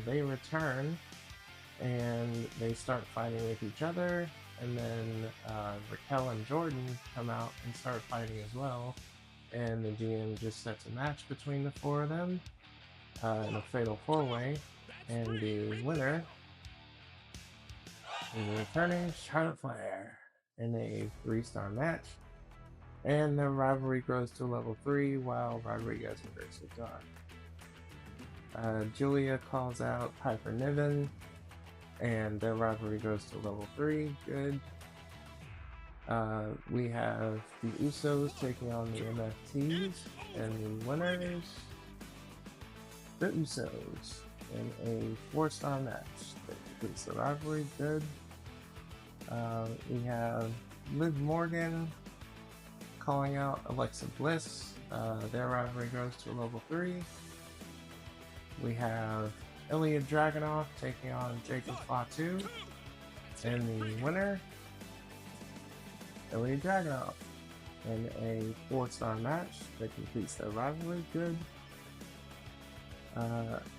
They return and they start fighting with each other, and then Raquel and Jordan come out and start fighting as well, and the GM just sets a match between the 4 of them in a fatal 4-way, and the winner is returning Charlotte Flair in a 3-star match, and their rivalry grows to level 3 while Rodriguez and Grace are gone. Julia calls out Piper Niven, and their rivalry goes to level 3. Good. We have the Usos taking on the MFTs, and the winners, the Usos, in a 4-star match that completes the rivalry. Good. We have Liv Morgan calling out Alexa Bliss. Their rivalry goes to a level 3. We have Ilya Dragunov taking on Jacob Fatu, and the winner, Ilya Dragunov, in a 4-star match that completes their rivalry. Good.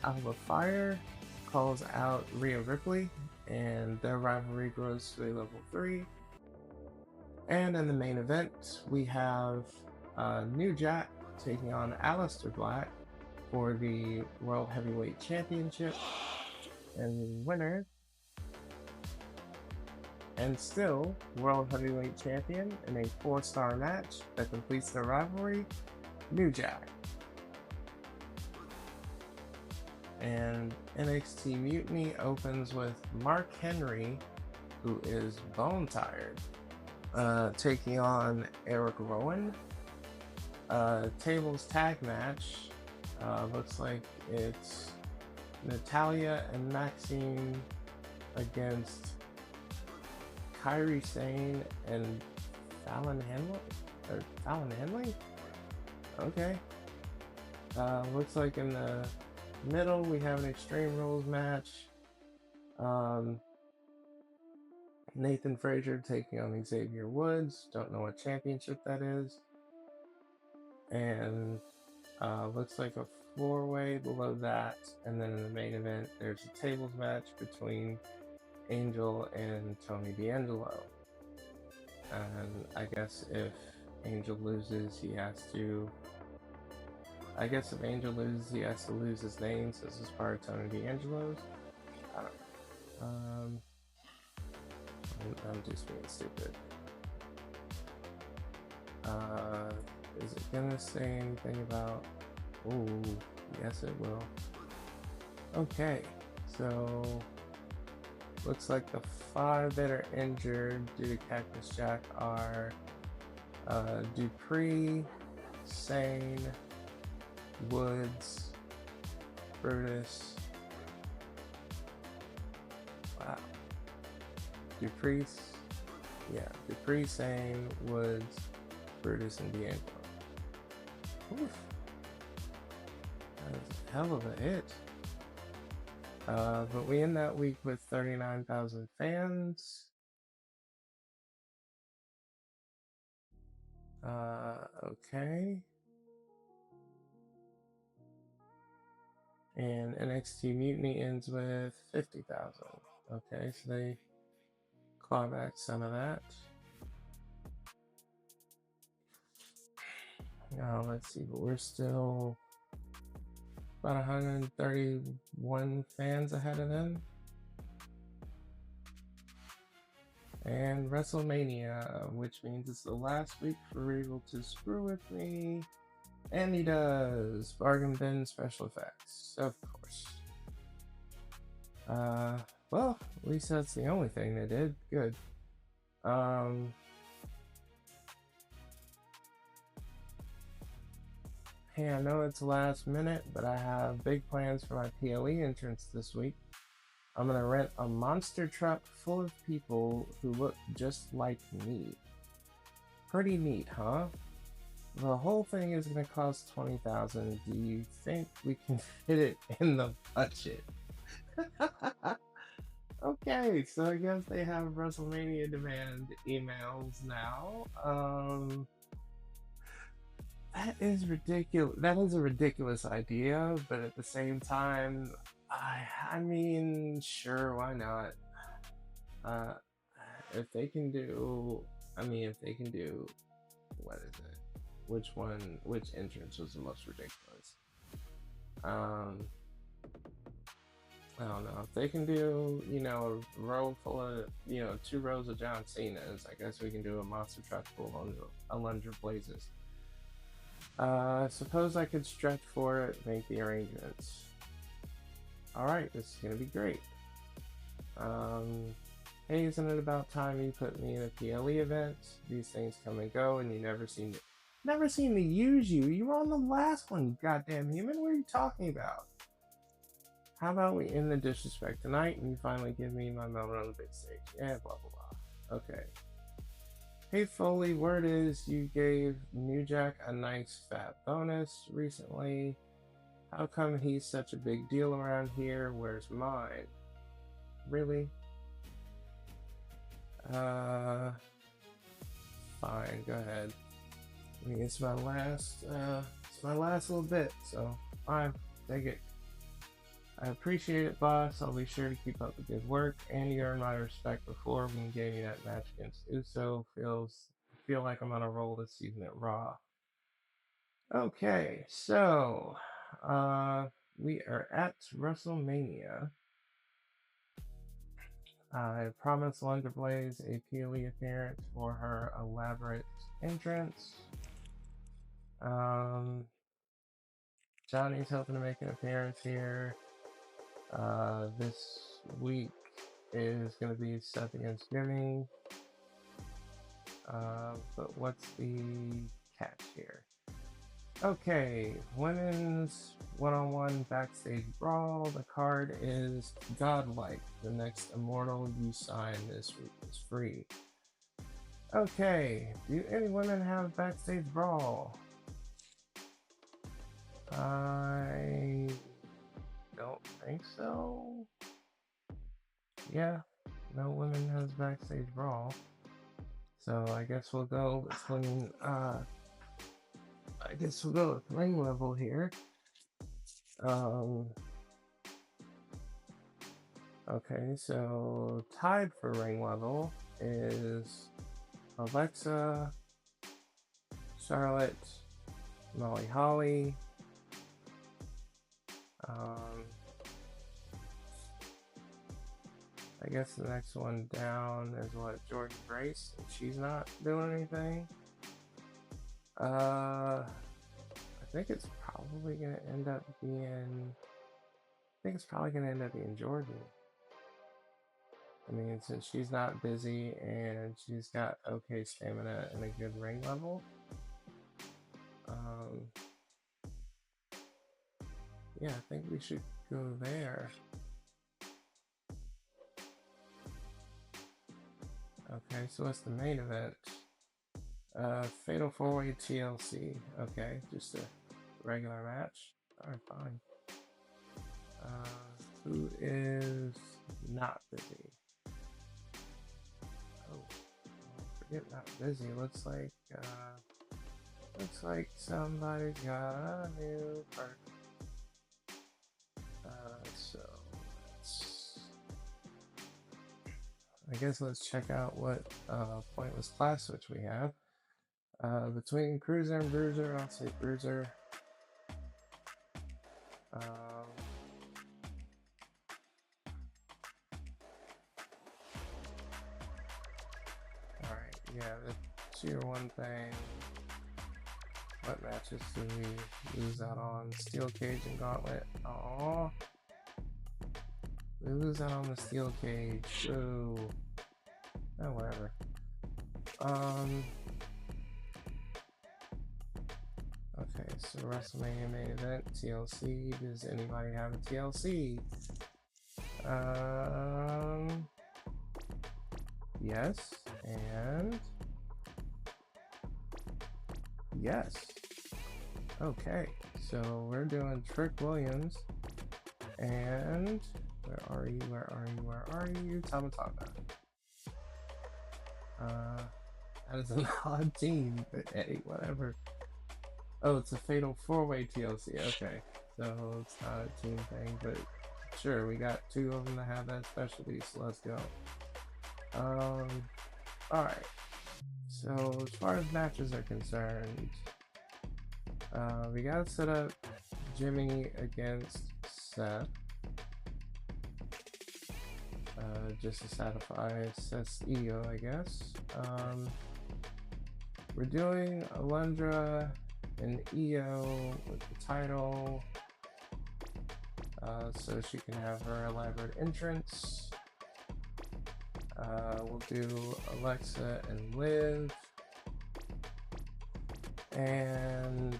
Alba Fire calls out Rhea Ripley, and their rivalry grows to a level 3. And in the main event, we have New Jack taking on Aleister Black for the World Heavyweight Championship, and the winner, and still World Heavyweight Champion in a 4-star match that completes their rivalry, New Jack. And NXT Mutiny opens with Mark Henry, who is bone tired, taking on Eric Rowan. Tables tag match. Looks like it's Natalia and Maxine against Kairi Sane and Fallon Henley? Okay. Looks like in the middle we have an Extreme Rules match. Nathan Frazier taking on Xavier Woods. Don't know what championship that is. And looks like a 4-way below that. And then in the main event, there's a tables match between Angel and Tony D'Angelo. And I guess if Angel loses, he has to... if Angel loses, he has to lose his name, so this is part of Tony D'Angelo's. I don't know. I'm just being stupid. Is it gonna say anything about... Ooh, yes it will. Okay, so... Looks like the 5 that are injured due to Cactus Jack are Dupree, Sane, Woods, Brutus. Wow. Dupree, Sane, Woods, Brutus, and D'Angelo. Oof. That is a hell of a hit. But we end that week with 39,000 fans. Okay. And NXT Mutiny ends with 50,000. Okay, so they claw back some of that. Now let's see, but we're still about 131 fans ahead of them. And WrestleMania, which means it's the last week for Regal to screw with me. And he does. Bargain bin special effects, of course. Well, at least that's the only thing they did. Good. Hey, I know it's last minute, but I have big plans for my PLE entrance this week. I'm gonna rent a monster truck full of people who look just like me. Pretty neat, huh? The whole thing is gonna cost $20,000. Do you think we can fit it in the budget? Okay, so I guess they have WrestleMania demand emails now. That is ridiculous. That is a ridiculous idea, but at the same time, I mean, sure, why not? If they can do, what is it? Which entrance was the most ridiculous? I don't know. If they can do, a row full of, 2 rows of John Cena's, I guess we can do a monster truck full of Alundra Blazes. Suppose I could stretch for it, make the arrangements. Alright, this is gonna be great. Hey, isn't it about time you put me in a PLE event? These things come and go, and you never seem to use you. You were on the last one, you goddamn human. What are you talking about? How about we end the disrespect tonight, and you finally give me my moment on the big stage? Yeah, blah blah blah. Okay. Hey Foley, word is you gave New Jack a nice fat bonus recently. How come he's such a big deal around here? Where's mine? Really? Fine, go ahead. I mean, it's my last little bit, so fine, take it. I appreciate it, boss. I'll be sure to keep up the good work, and you earned my respect before when you gave me that match against Uso. Feel like I'm on a roll this season at Raw. Okay, so we are at WrestleMania. I promised Lunder Blaze a PLE appearance for her elaborate entrance. Johnny's hoping to make an appearance here. This week is going to be Seth against Jimmy. But what's the catch here? Okay, women's one-on-one backstage brawl. The card is godlike. The next immortal you sign this week is free. Okay, do any women have backstage brawl? I don't think so. Yeah, no women has backstage brawl. So I guess we'll go between with ring level here. Okay, so tied for ring level is Alexa, Charlotte, Molly Holly. I guess the next one down is what, Jordan Grace, and she's not doing anything. I think it's probably gonna end up being Jordan. I mean, since she's not busy and she's got okay stamina and a good ring level. Yeah, I think we should go there. Okay, so what's the main event? Fatal 4-Way TLC. Okay, just a regular match. Alright, fine. Who is not busy? Oh, forget not busy. Looks like somebody's got a new perk. So I guess let's check out what pointless class switch we have. Between Cruiser and Bruiser, I'll say Bruiser. Alright, yeah, the tier 1 thing. What matches do we lose out on? Steel Cage and Gauntlet. Aww. We lose out on the Steel Cage. Ooh. Oh, whatever. Okay, so WrestleMania main event, TLC. Does anybody have a TLC? Yes, and yes. Okay, so we're doing Trick Williams, and where are you? Tama Tonga. That is an odd team, but hey, whatever. Oh, it's a Fatal 4-Way TLC. Okay, so it's not a team thing, but sure, we got 2 of them that have that specialty, so let's go. Alright. So, as far as matches are concerned, we gotta set up Jimmy against Seth. Just to satisfy Seth's ego, I guess. We're doing Alundra and Io with the title, so she can have her elaborate entrance. We'll do Alexa and Liv. And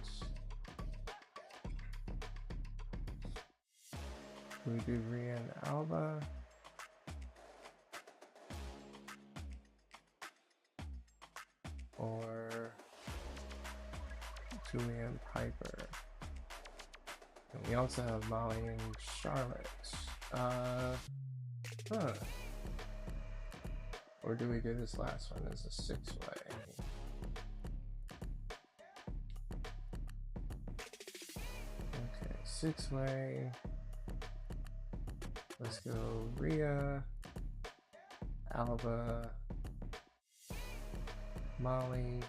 we do Rhea and Alba. Or Julia and Piper. And we also have Molly and Charlotte. Or do we do this last one as a 6-way? Okay, 6-way. Let's go Rhea, Alba, Molly,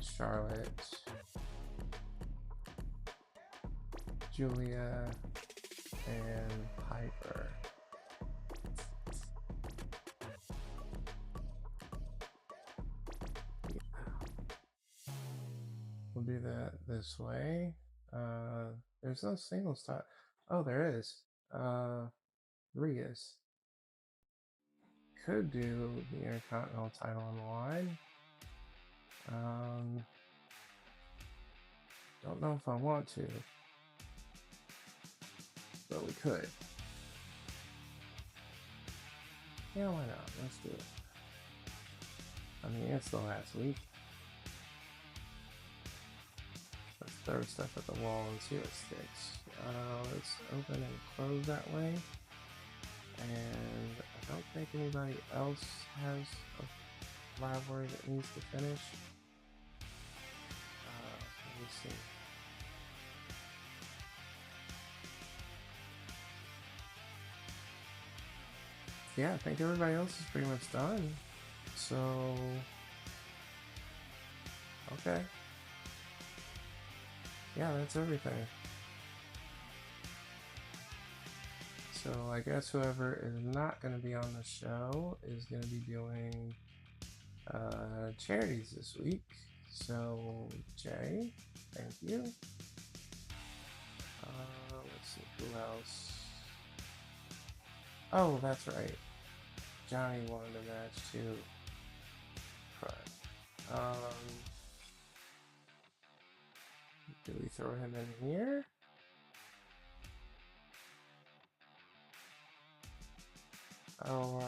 Charlotte, Julia, and Piper. We'll do that this way. There's no singles time. Oh, there is. Rhea's. Could do the Intercontinental title on the line. Don't know if I want to, but we could. Yeah, why not? Let's do it. I mean, it's the last week. Let's throw stuff at the wall and see what sticks. Let's open and close that way. And I don't think anybody else has a rivalry that needs to finish. Let me see. Yeah, I think everybody else is pretty much done. So, okay. Yeah, that's everything. So I guess whoever is not going to be on the show is going to be doing charities this week. So Jay, thank you. Let's see who else. Oh, that's right. Johnny wanted a match too. Do we throw him in here? Or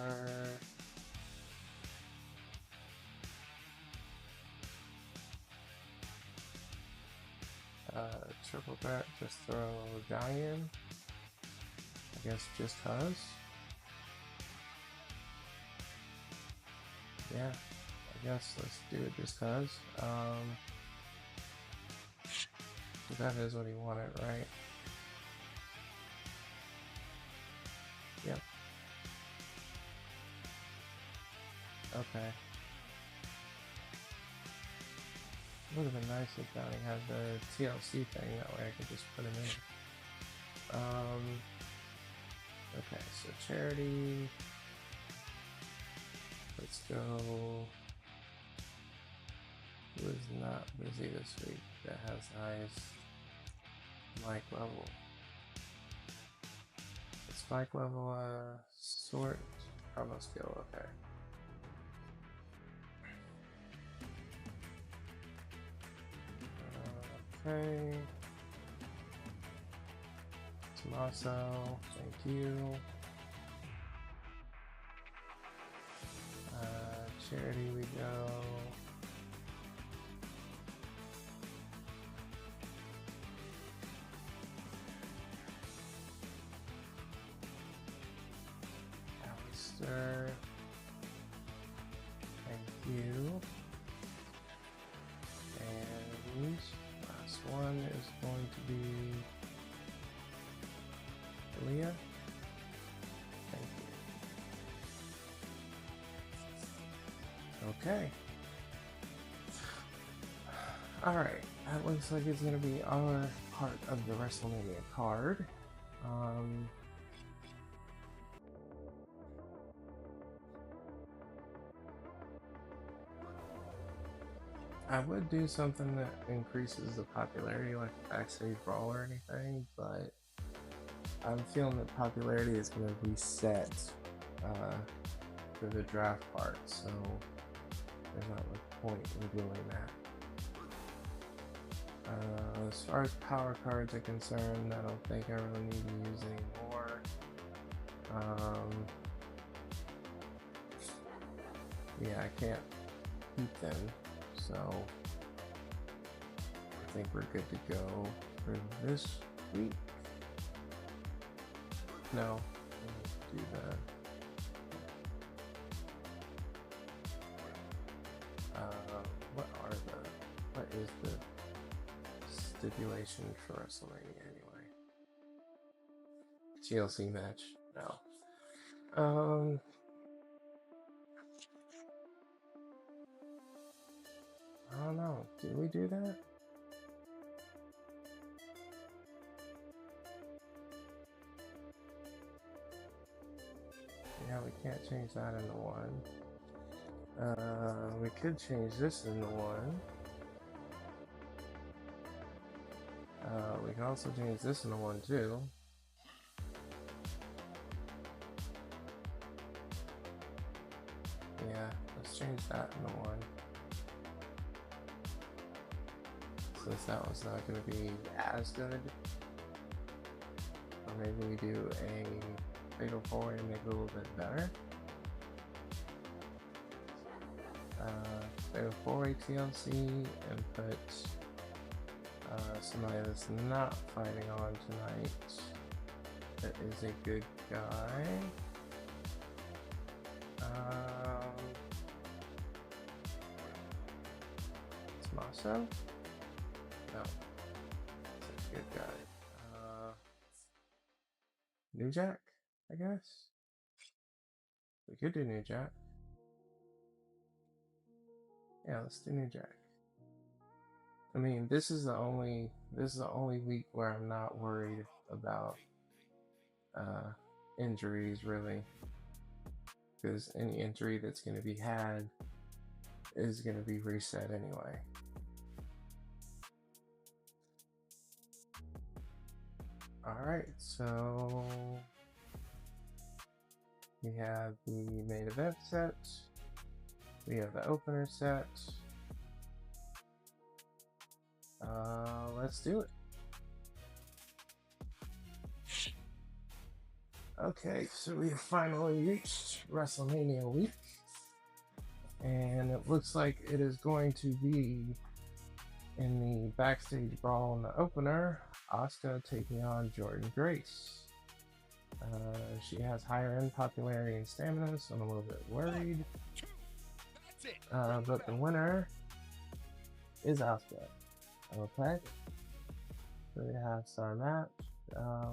triple threat, just throw Johnny in? I guess just cause? Yeah, I guess let's do it just cause. That is what he wanted, right? Yep. Okay. Would have been nice if Johnny had the TLC thing, that way I could just put him in. Okay, so charity. Let's go. Who is not busy this week that has nice mic level? Is mic level sort promo skill? Okay. Okay. Tommaso, thank you. Charity we go. Alistair, thank you. And last one is going to be Leah. Thank you. Okay. Alright, that looks like it's going to be our part of the WrestleMania card. I would do something that increases the popularity, like a backstage brawl or anything, but I'm feeling that popularity is going to reset after the draft part, so there's not much point in doing that. As far as power cards are concerned, I don't think I really need to use any more. Yeah, I can't keep them, so I think we're good to go for this week. No, let's do that. What is the stipulation for WrestleMania anyway? TLC match? No. I don't know. Did we do that? Yeah, we can't change that into one. We could change this into one. We can also change this into one too. Yeah, let's change that into one. Since that one's not going to be as good. Or maybe we do a fatal 4-way and make it a little bit better. Fatal 4-way TLC and put somebody that's not fighting on tonight that is a good guy. Tommaso? No. That's a good guy. New Jack, I guess? We could do New Jack. Yeah, let's do New Jack. I mean, this is the only week where I'm not worried about injuries, really, because any injury that's going to be had is going to be reset anyway. Alright, so we have the main event set, we have the opener set. Let's do it. Okay, so we have finally reached WrestleMania week, and it looks like it is going to be in the backstage brawl in the opener, Asuka taking on Jordynne Grace. She has higher end popularity and stamina, so I'm a little bit worried. But the winner is Asuka. Okay. So we have star match.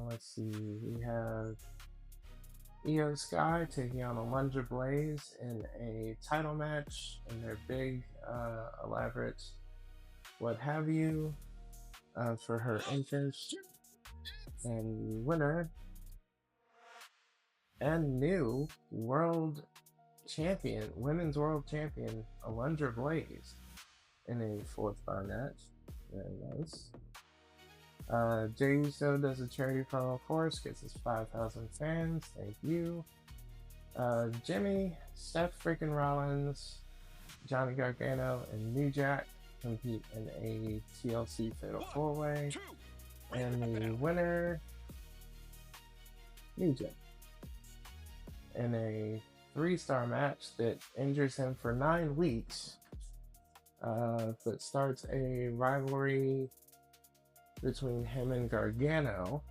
Let's see. We have Io Sky taking on Alundra Blaze in a title match in their big, elaborate what have you for her entrance. And the winner and new world champion, women's world champion, Alundra Blaze in a 4-star match. Very nice. Jey Uso does a charity promo for us, gets us 5,000 fans. Thank you. Jimmy, Seth freaking Rollins, Johnny Gargano, and New Jack compete in a TLC Fatal 4-Way. And the winner, New Jack, in a 3-star match that injures him for 9 weeks, but starts a rivalry between him and Gargano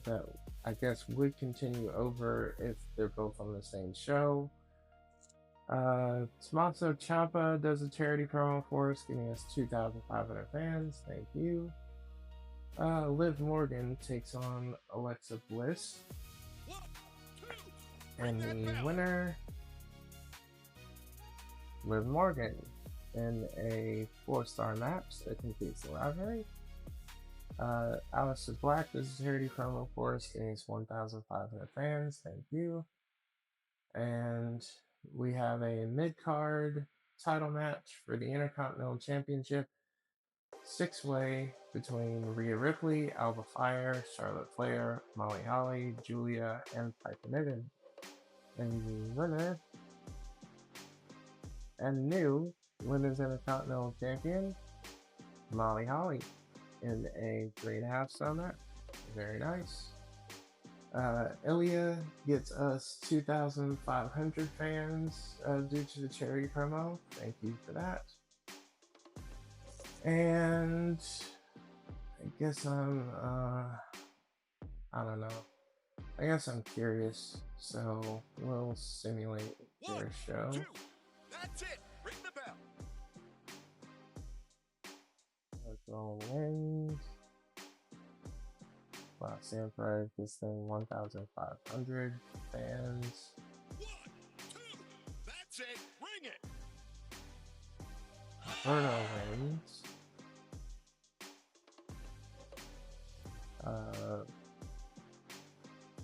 that I guess would continue over if they're both on the same show. Tommaso Ciampa does a charity promo for us, giving us 2,500 fans. Thank you. Liv Morgan takes on Alexa Bliss. And the winner, Liv Morgan, in a 4-star match that completes the rivalry. Aleister Black does a charity promo for us, getting us 1,500 fans. Thank you. And we have a mid-card title match for the Intercontinental Championship. six-way between Rhea Ripley, Alba Fire, Charlotte Flair, Molly Holly, Julia, and Piper Niven. And the winner and new Women's Intercontinental Champion, Molly Holly, in a 3.5-star match. Very nice. Ilya gets us 2,500 fans due to the charity promo. Thank you for that. And I guess I don't know. I guess I'm curious, so we'll simulate their show. 2, that's it. Ring the bell. Go wins. Wow, Sam Pride, this thing 1,500 fans. 1, 2, that's it. Ring it. Bruno wins.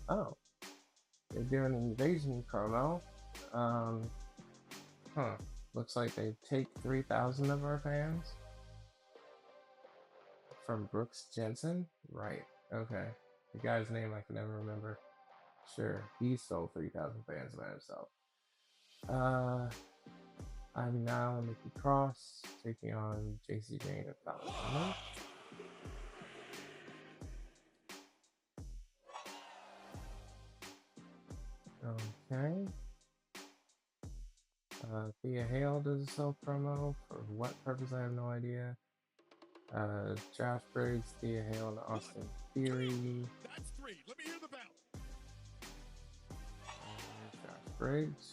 Oh, they're doing an invasion promo. Looks like they take 3,000 of our fans from Brooks Jensen. Right. Okay. The guy's name I can never remember. Sure, he stole 3,000 fans by himself. I'm now Nikki Cross taking on JC Jane and Valentino. Okay. Thea Hale does a self promo. For what purpose, I have no idea. Josh Briggs, Thea Hale, and Austin Theory. That's 3. Let me hear the bell. Josh Briggs.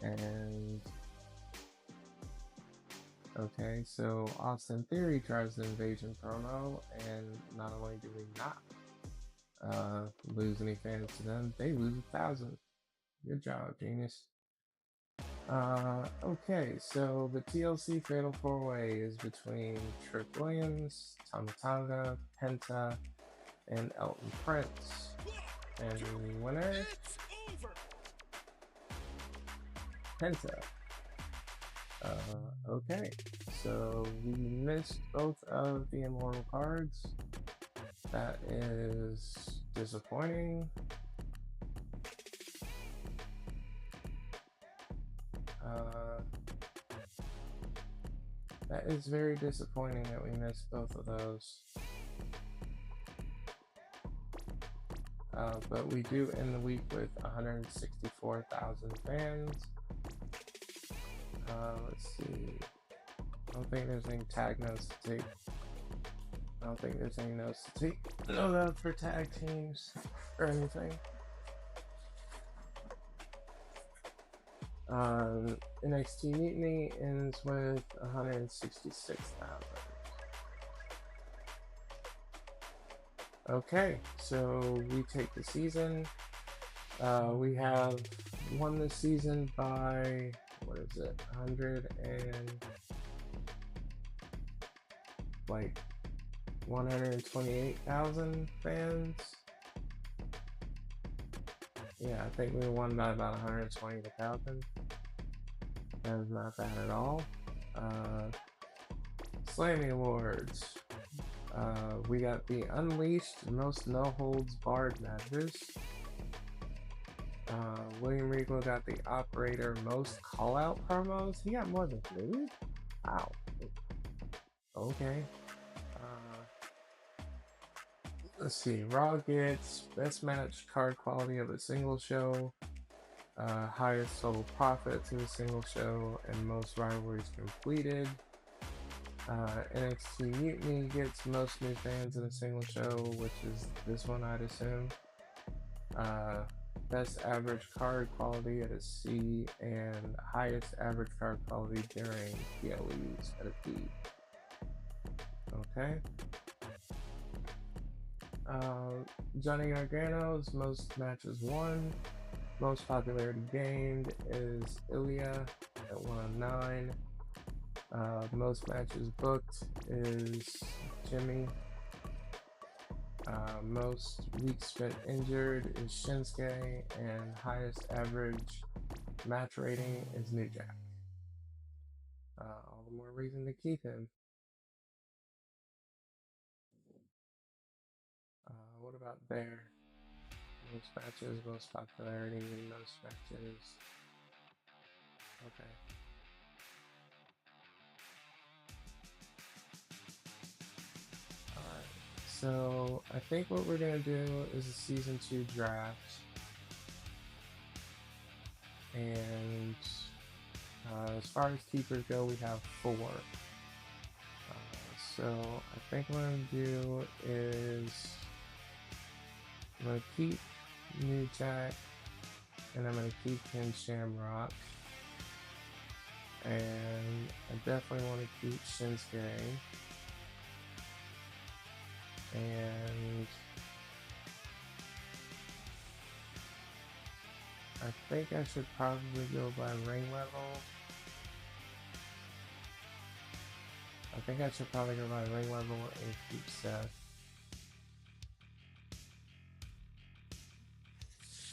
And okay, so Austin Theory tries the invasion promo, and not only do we not lose any fans to them, they lose 1,000. Good job, genius. Okay, so the TLC Fatal 4-Way is between Trick Williams, Tama Tonga, Penta, and Elton Prince. And the winner, It's over. Penta. Okay, so we missed both of the Immortal cards. That is disappointing. That is very disappointing that we missed both of those. But we do end the week with 164,000 fans. Let's see. I don't think there's any tag notes to take. I don't think there's any notes to take. No notes for tag teams or anything. NXT Mutiny ends with 166,000. Okay, so we take the season. We have won this season by, what is it, 128,000 fans. Yeah, I think we won by about 120,000. That is not bad at all. Slammy Awards. We got the Unleashed most no holds barred matches. William Regal got the Operator most call out promos. He got more than 3? Wow. Okay. Let's see. Raw gets best match card quality of a single show, highest total profit to a single show, and most rivalries completed. NXT Mutiny gets most new fans in a single show, which is this one, I'd assume. Best average card quality at a C, and highest average card quality during PLEs at a B. Okay. Johnny Gargano's most matches won. Most popularity gained is Ilya at 109. Most matches booked is Jimmy. Most weeks spent injured is Shinsuke, and highest average match rating is New Jack. all the more reason to keep him. What about there? Most matches, most popularity, most matches. Okay. Alright, so I think what we're gonna do is a season 2 draft. And as far as keepers go, we have 4. So I think what I'm gonna do is I'm gonna keep New Jack, and I'm gonna keep Ken Shamrock, and I definitely want to keep Shinsuke, and I think I should probably go by ring level. I think I should probably go by ring level and keep Seth.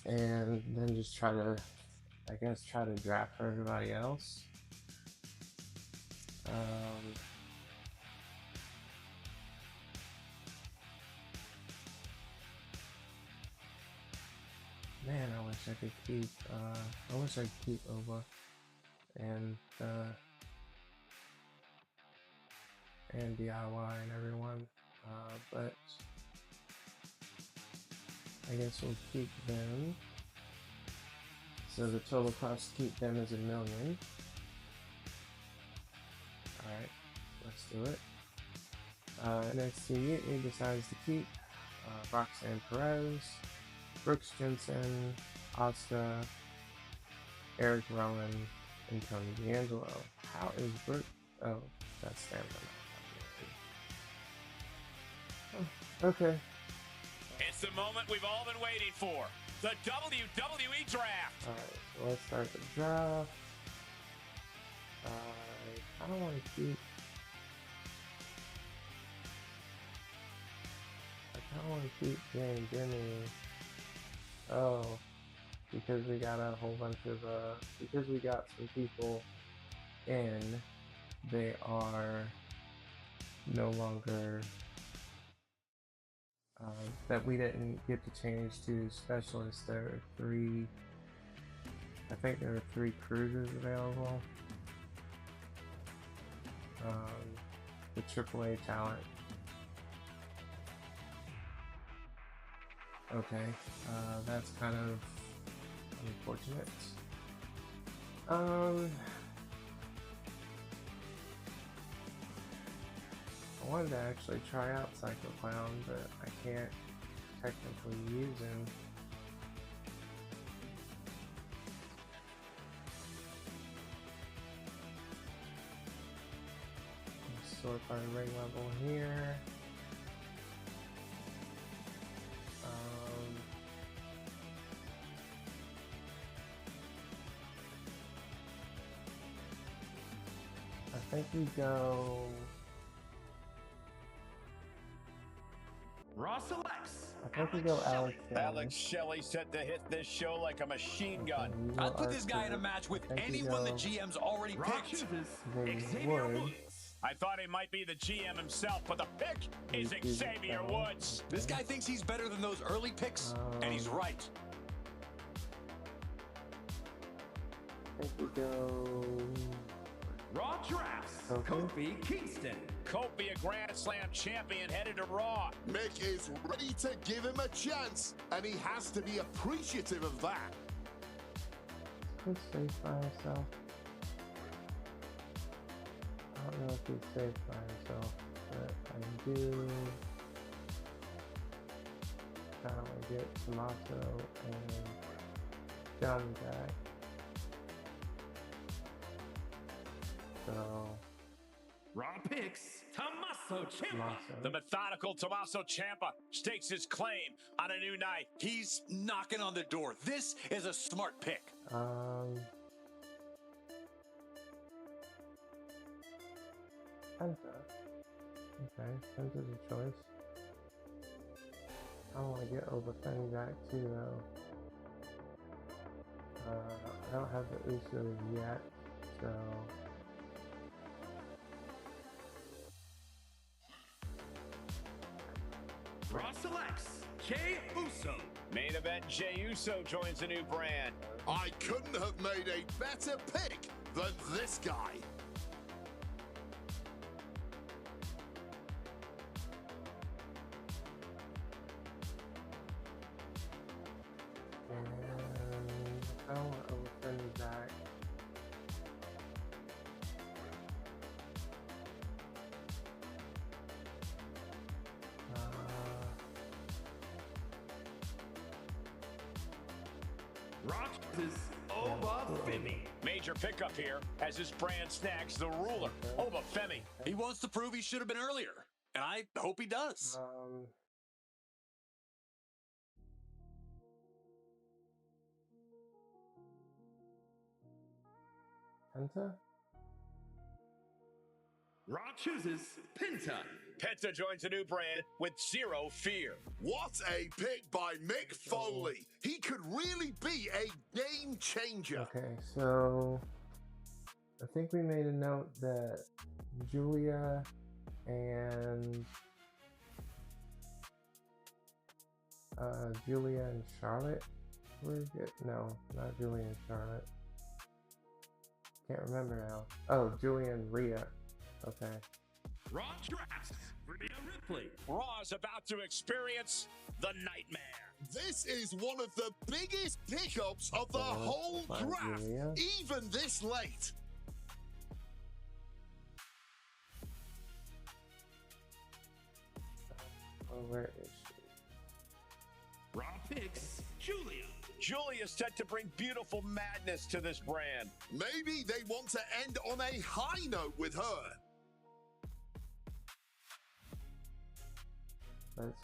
And then just try to, I guess, try to draft for everybody else. Man, I wish I could keep, Oba and DIY and everyone, but I guess we'll keep them. So the total cost to keep them is $1 million. Alright, let's do it. NXT Mutiny decides to keep Roxanne Perez, Brooks Jensen, Asuka, Eric Rowan, and Tony D'Angelo. How is Brooke? Oh, that's stamina. Oh, okay. It's the moment we've all been waiting for. The WWE Draft. Alright, so let's start the draft. I don't want to keep. I kind of want to keep Jimmy. Oh, because we got a whole bunch of because we got some people in, they are no longer that we didn't get to change to specialists. There are 3. I think there are 3 cruisers available. The AAA talent. Okay, that's kind of unfortunate. I wanted to actually try out Psycho Clown, but I can't technically use him. Sort by ring level here. I think we go. Raw selects. I think we go Alex Shelley. Alex Shelley set to hit this show like a machine gun. I'd put this guy in a match with anyone the GM's already picked. I thought he might be the GM himself, but the pick is Xavier Woods. This guy thinks he's better than those early picks, and he's right. I think we go. Raw drafts. Kofi Kingston. Kofi, a Grand Slam champion, headed to Raw. Mick is ready to give him a chance, and he has to be appreciative of that. He's safe by himself. I don't know if he's safe by himself, but I do kind of want to get Tommaso and John back. So Raw picks Tommaso Ciampa. The methodical Tommaso Ciampa stakes his claim on a new night. He's knocking on the door. This is a smart pick. Penta. Okay, Penta's a choice. I want to get over Fenny back too, though. I don't have the Usos yet, so Raw selects Jey Uso. Main event, Jey Uso joins a new brand. I couldn't have made a better pick than this guy. And I'll open that. Rock is Obafemi. Major pickup here as his brand snags the ruler, Obafemi. He wants to prove he should have been earlier, and I hope he does. Penta? Raw chooses Penta. Penta joins a new brand with zero fear. What a pick by Mick Foley. He could really be a game changer. Okay, so I think we made a note that Julia and Charlotte were good. No, not Julia and Charlotte. Can't remember now. Oh, Julia and Rhea. Okay. Raw drafts Rhea Ripley. Raw is about to experience the nightmare. This is one of the biggest pickups of the whole draft, even this late. Oh, where is she? Raw picks Julia. Julia is set to bring beautiful madness to this brand. Maybe they want to end on a high note with her. Let's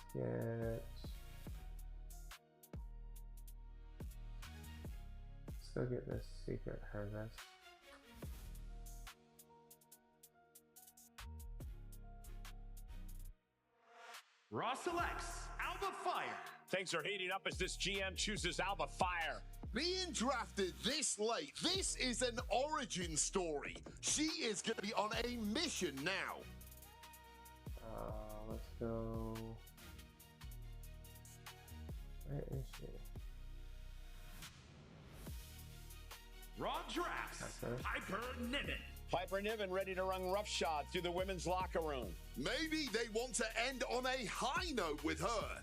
go get this secret harvest. Raw selects Alba Fire. Things are heating up as this GM chooses Alba Fire. Being drafted this late, this is an origin story. She is going to be on a mission now. Let's go. Where is she? Raw drafts Piper Niven. Piper Niven ready to run roughshod through the women's locker room. Maybe they want to end on a high note with her.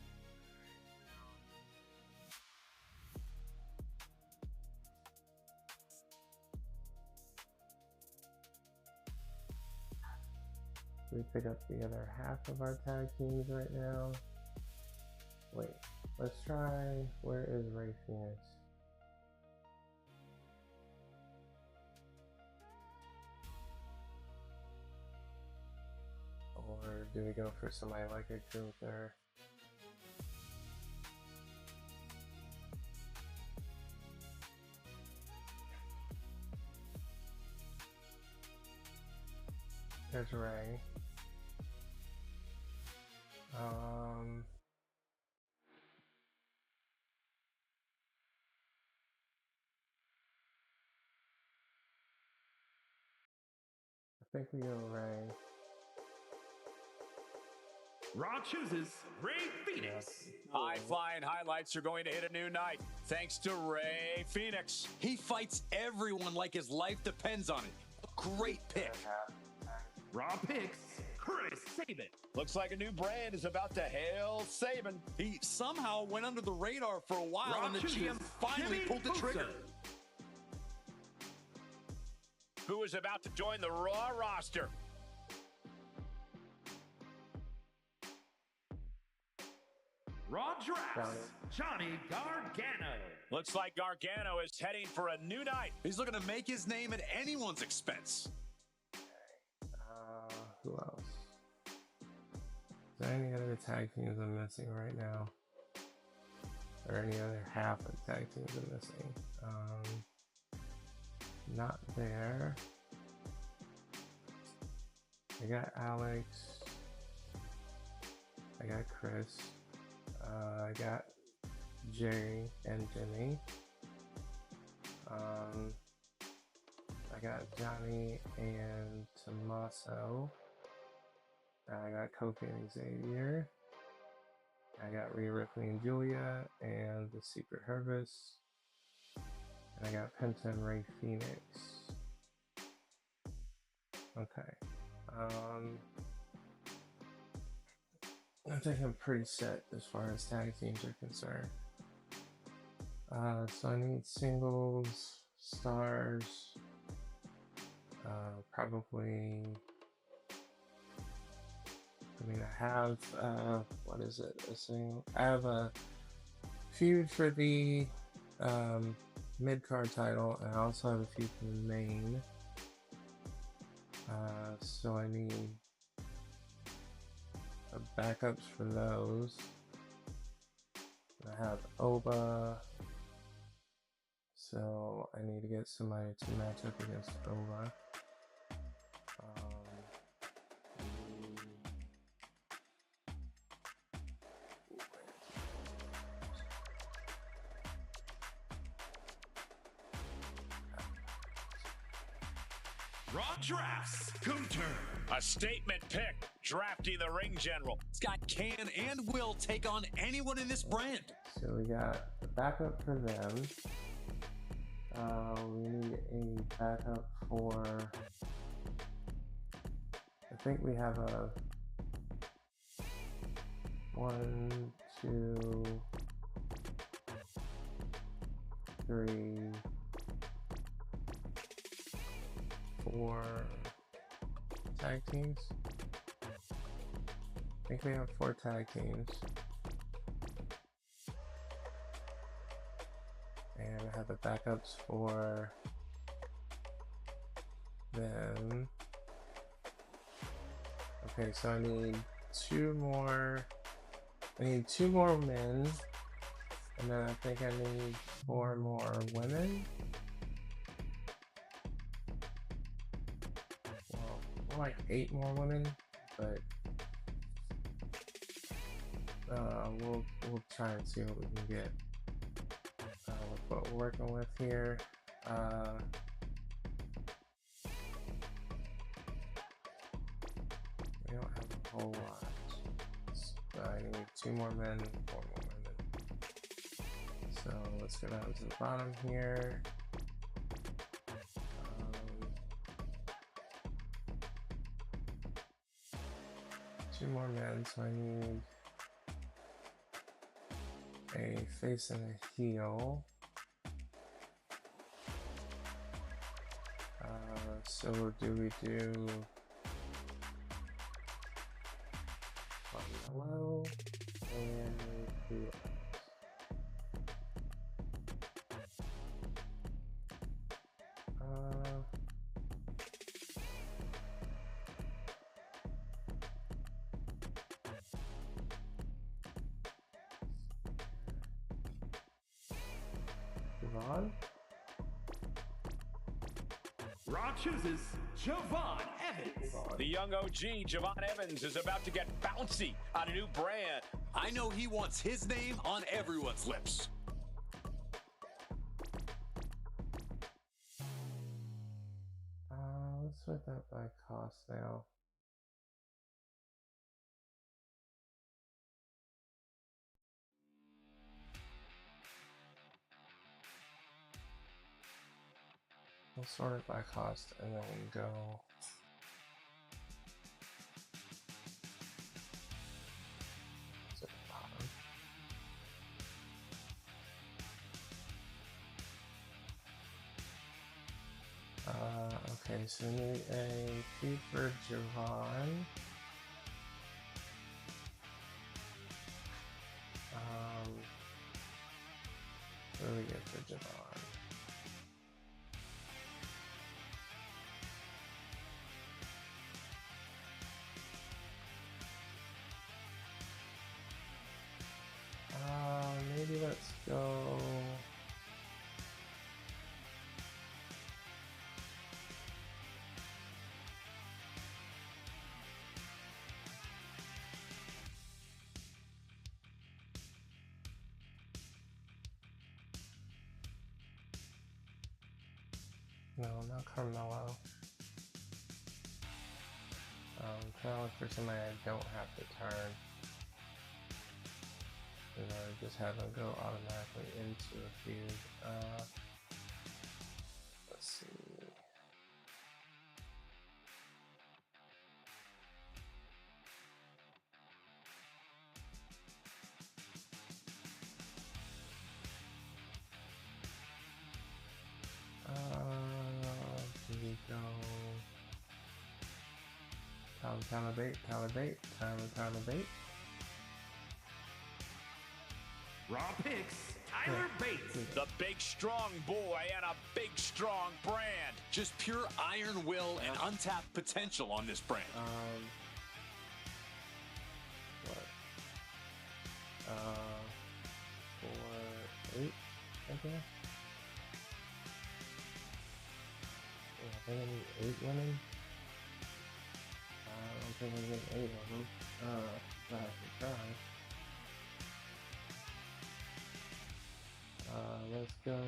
We pick up the other half of our tag teams right now. Wait, let's try. Where is Ray Phoenix? Or do we go for somebody like a Gunther? There's Ray. I think we go Ray. Raw chooses Ray Phoenix. High-flying highlights are going to hit a new night, thanks to Ray Phoenix. He fights everyone like his life depends on it. A great pick. Raw picks Chris Sabin. Looks like a new brand is about to hail Sabin. He somehow went under the radar for a while, Raw and the chooses GM finally Jimmy pulled the trigger. Uso. Who is about to join the Raw roster? Raw drafts Johnny Gargano. Looks like Gargano is heading for a new night. He's looking to make his name at anyone's expense. Who else? Is there any other tag teams I'm missing right now? Or any other half of tag teams I'm missing? Not there. I got Alex. I got Chris. I got Jerry and Jimmy. I got Johnny and Tommaso. I got Kofi and Xavier. I got Rhea Ripley and Julia and the Secret Harvest. And I got Penta and Ray Phoenix. Okay. I think I'm pretty set as far as tag teams are concerned. So I need singles, stars, probably. I mean, I have what is it? I have a feud for the mid-card title, and I also have a feud for the main. So I need backups for those. I have Oba, so I need to get somebody to match up against Oba. Raw drafts, Gunter. A statement pick, drafting the ring general. This guy can and will take on anyone in this brand. So we got a backup for them. We need a backup for. I think we have a 1, 2, 3, 4 tag teams. I think we have 4 tag teams. And I have the backups for them. Okay, so I need 2 more. I need 2 more men. And then I think I need 4 more women. Well, more like 8 more women, but we'll try and see what we can get with what we're working with here. We don't have a whole lot. So I need 2 more men, 4 more women. So let's go down to the bottom here. 2 more men, so I need a face and a heel. So do we do yellow and who else? Javon? Raw chooses Javon Evans. The young OG, Javon Evans, is about to get bouncy on a new brand. I know he wants his name on everyone's lips. Let's sort that by cost now. We'll sort it by cost and then go to the bottom. Okay, so we need a feed for Javon. What do we get for Javon? Maybe let's go. No, not Carmelo. Trying to look for somebody I don't have to turn. And I just have them go automatically into a feud. Let's see. Here we go. Tyler Bate. Bate. Raw picks, Tyler Bates. The big strong boy and a big strong brand. Just pure iron will and untapped potential on this brand. What? 4, 8, I guess. Yeah, I think I need 8 women. I don't think I get 8 of them. But I can try. Let's go.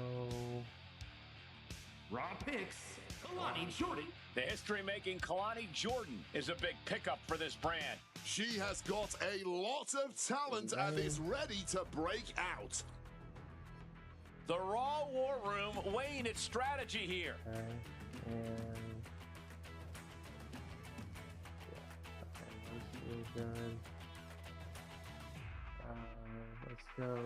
Raw picks, Kalani Jordan. The history-making Kalani Jordan is a big pickup for this brand. She has got a lot of talent and is ready to break out. The Raw War Room weighing its strategy here. Okay, and yeah, okay, this is good. Let's go.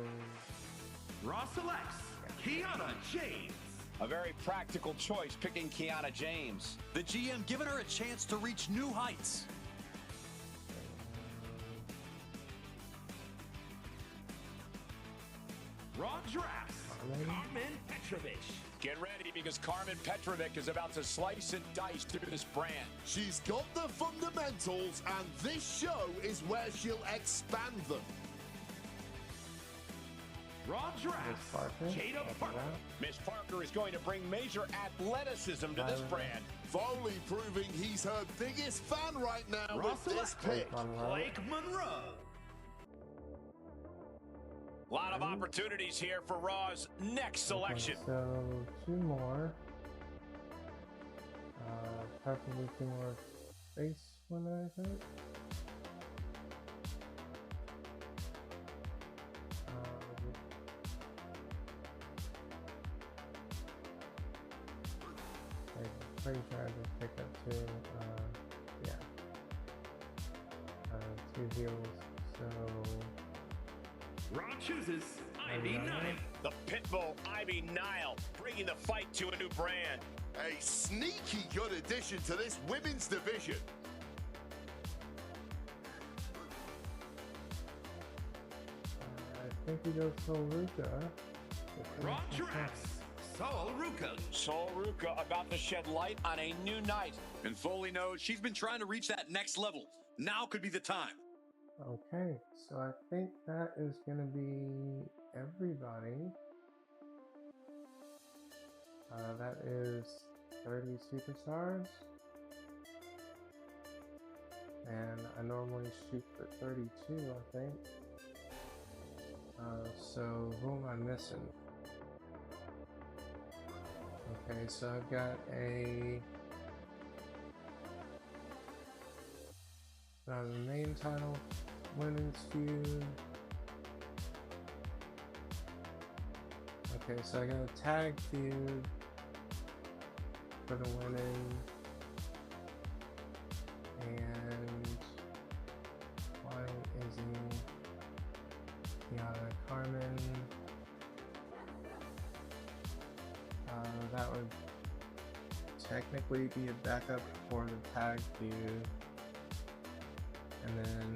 Raw selects, Kiana James. A very practical choice picking Kiana James. The GM giving her a chance to reach new heights. Raw drafts, Carmen Petrovich. Get ready because Carmen Petrovic is about to slice and dice through this brand. She's got the fundamentals, and this show is where she'll expand them. Raw drafts, Jada Parker. Miss Parker is going to bring major athleticism to this brand. Foley proving he's her biggest fan right now Raw with this pick. Blake Monroe. A lot of opportunities here for Raw's next selection. Okay, so 2 more. Preferably 2 more face women, I think. I'm pretty sure I just picked up 2. Yeah. 2 heels. So. Raw chooses Ivy Nile. The Pitbull Ivy Nile bringing the fight to a new brand. A sneaky good addition to this women's division. I think we go Sol Ruka. Raw drafts, Sol Ruka. Sol Ruka about to shed light on a new night. And Foley knows she's been trying to reach that next level. Now could be the time. Okay, so I think that is going to be everybody. That is 30 superstars. And I normally shoot for 32, I think. So who am I missing? Okay, so I've got the main title women's feud. Okay, so I got a tag feud for the women, and Wyatt, Izzy, Kiana, Carmen. That would technically be a backup for the tag feud. And then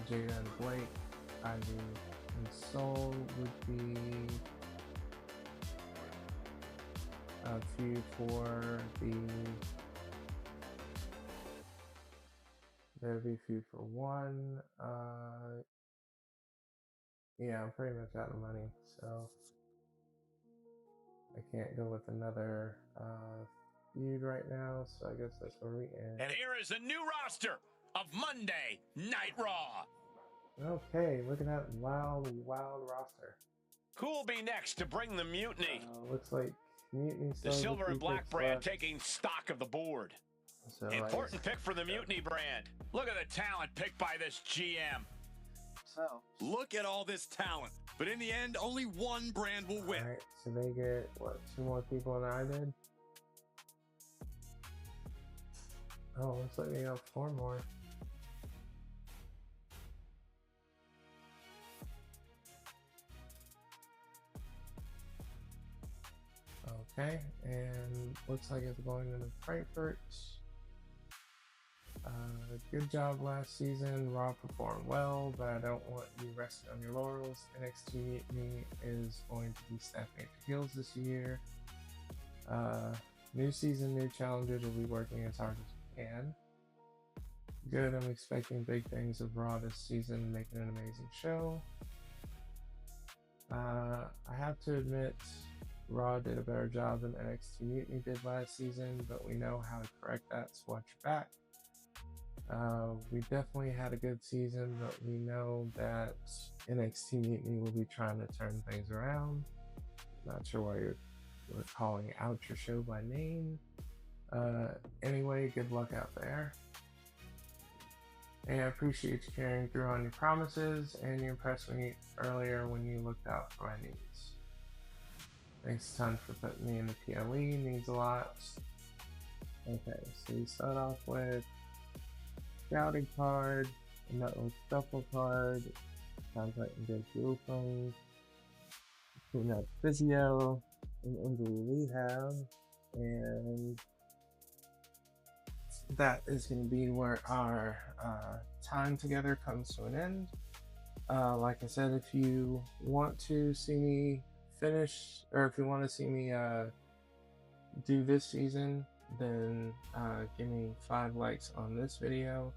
Jada and Blake, Ivy and Soul would be a feud for there'd be a feud for 1. Yeah, I'm pretty much out of money, so I can't go with another feud right now, so I guess that's where we end. And here is a new roster of Monday Night Raw. Okay, look at that wild roster. Who'll be next to bring the mutiny? Looks like Mutiny. The Silver and Black brand taking stock of the board. So Important pick for the Mutiny brand. Look at the talent picked by this GM. themselves. Look at all this talent. But in the end, only one brand will win. Alright, so they get, what, 2 more people than I did? Oh, looks like they got 4 more. Okay, and looks like it's going into Frankfurt. Good job last season. Raw performed well, but I don't want you resting on your laurels. NXT Mutiny is going to be stepping to heels this year. New season, new challenges. We'll be working as hard as we can. Good, I'm expecting big things of Raw this season, making an amazing show. I have to admit, Raw did a better job than NXT Mutiny did last season, but we know how to correct that, so watch your back. We definitely had a good season, but we know that NXT Mutiny will be trying to turn things around. Not sure why you're calling out your show by name. Anyway, good luck out there. And I appreciate you carrying through on your promises, and you impressed me earlier when you looked out for my needs. Thanks a ton for putting me in the PLE, means a lot. Okay, so we start off with scouting card, a network shuffle card, contract negotiations, putting out physio, and injury rehab, and that is going to be where our time together comes to an end. Like I said, if you want to see me finish, or if you want to see me do this season, then give me 5 likes on this video.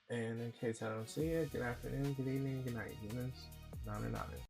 And in case I don't see it, good afternoon, good evening, good night, humans. Nana.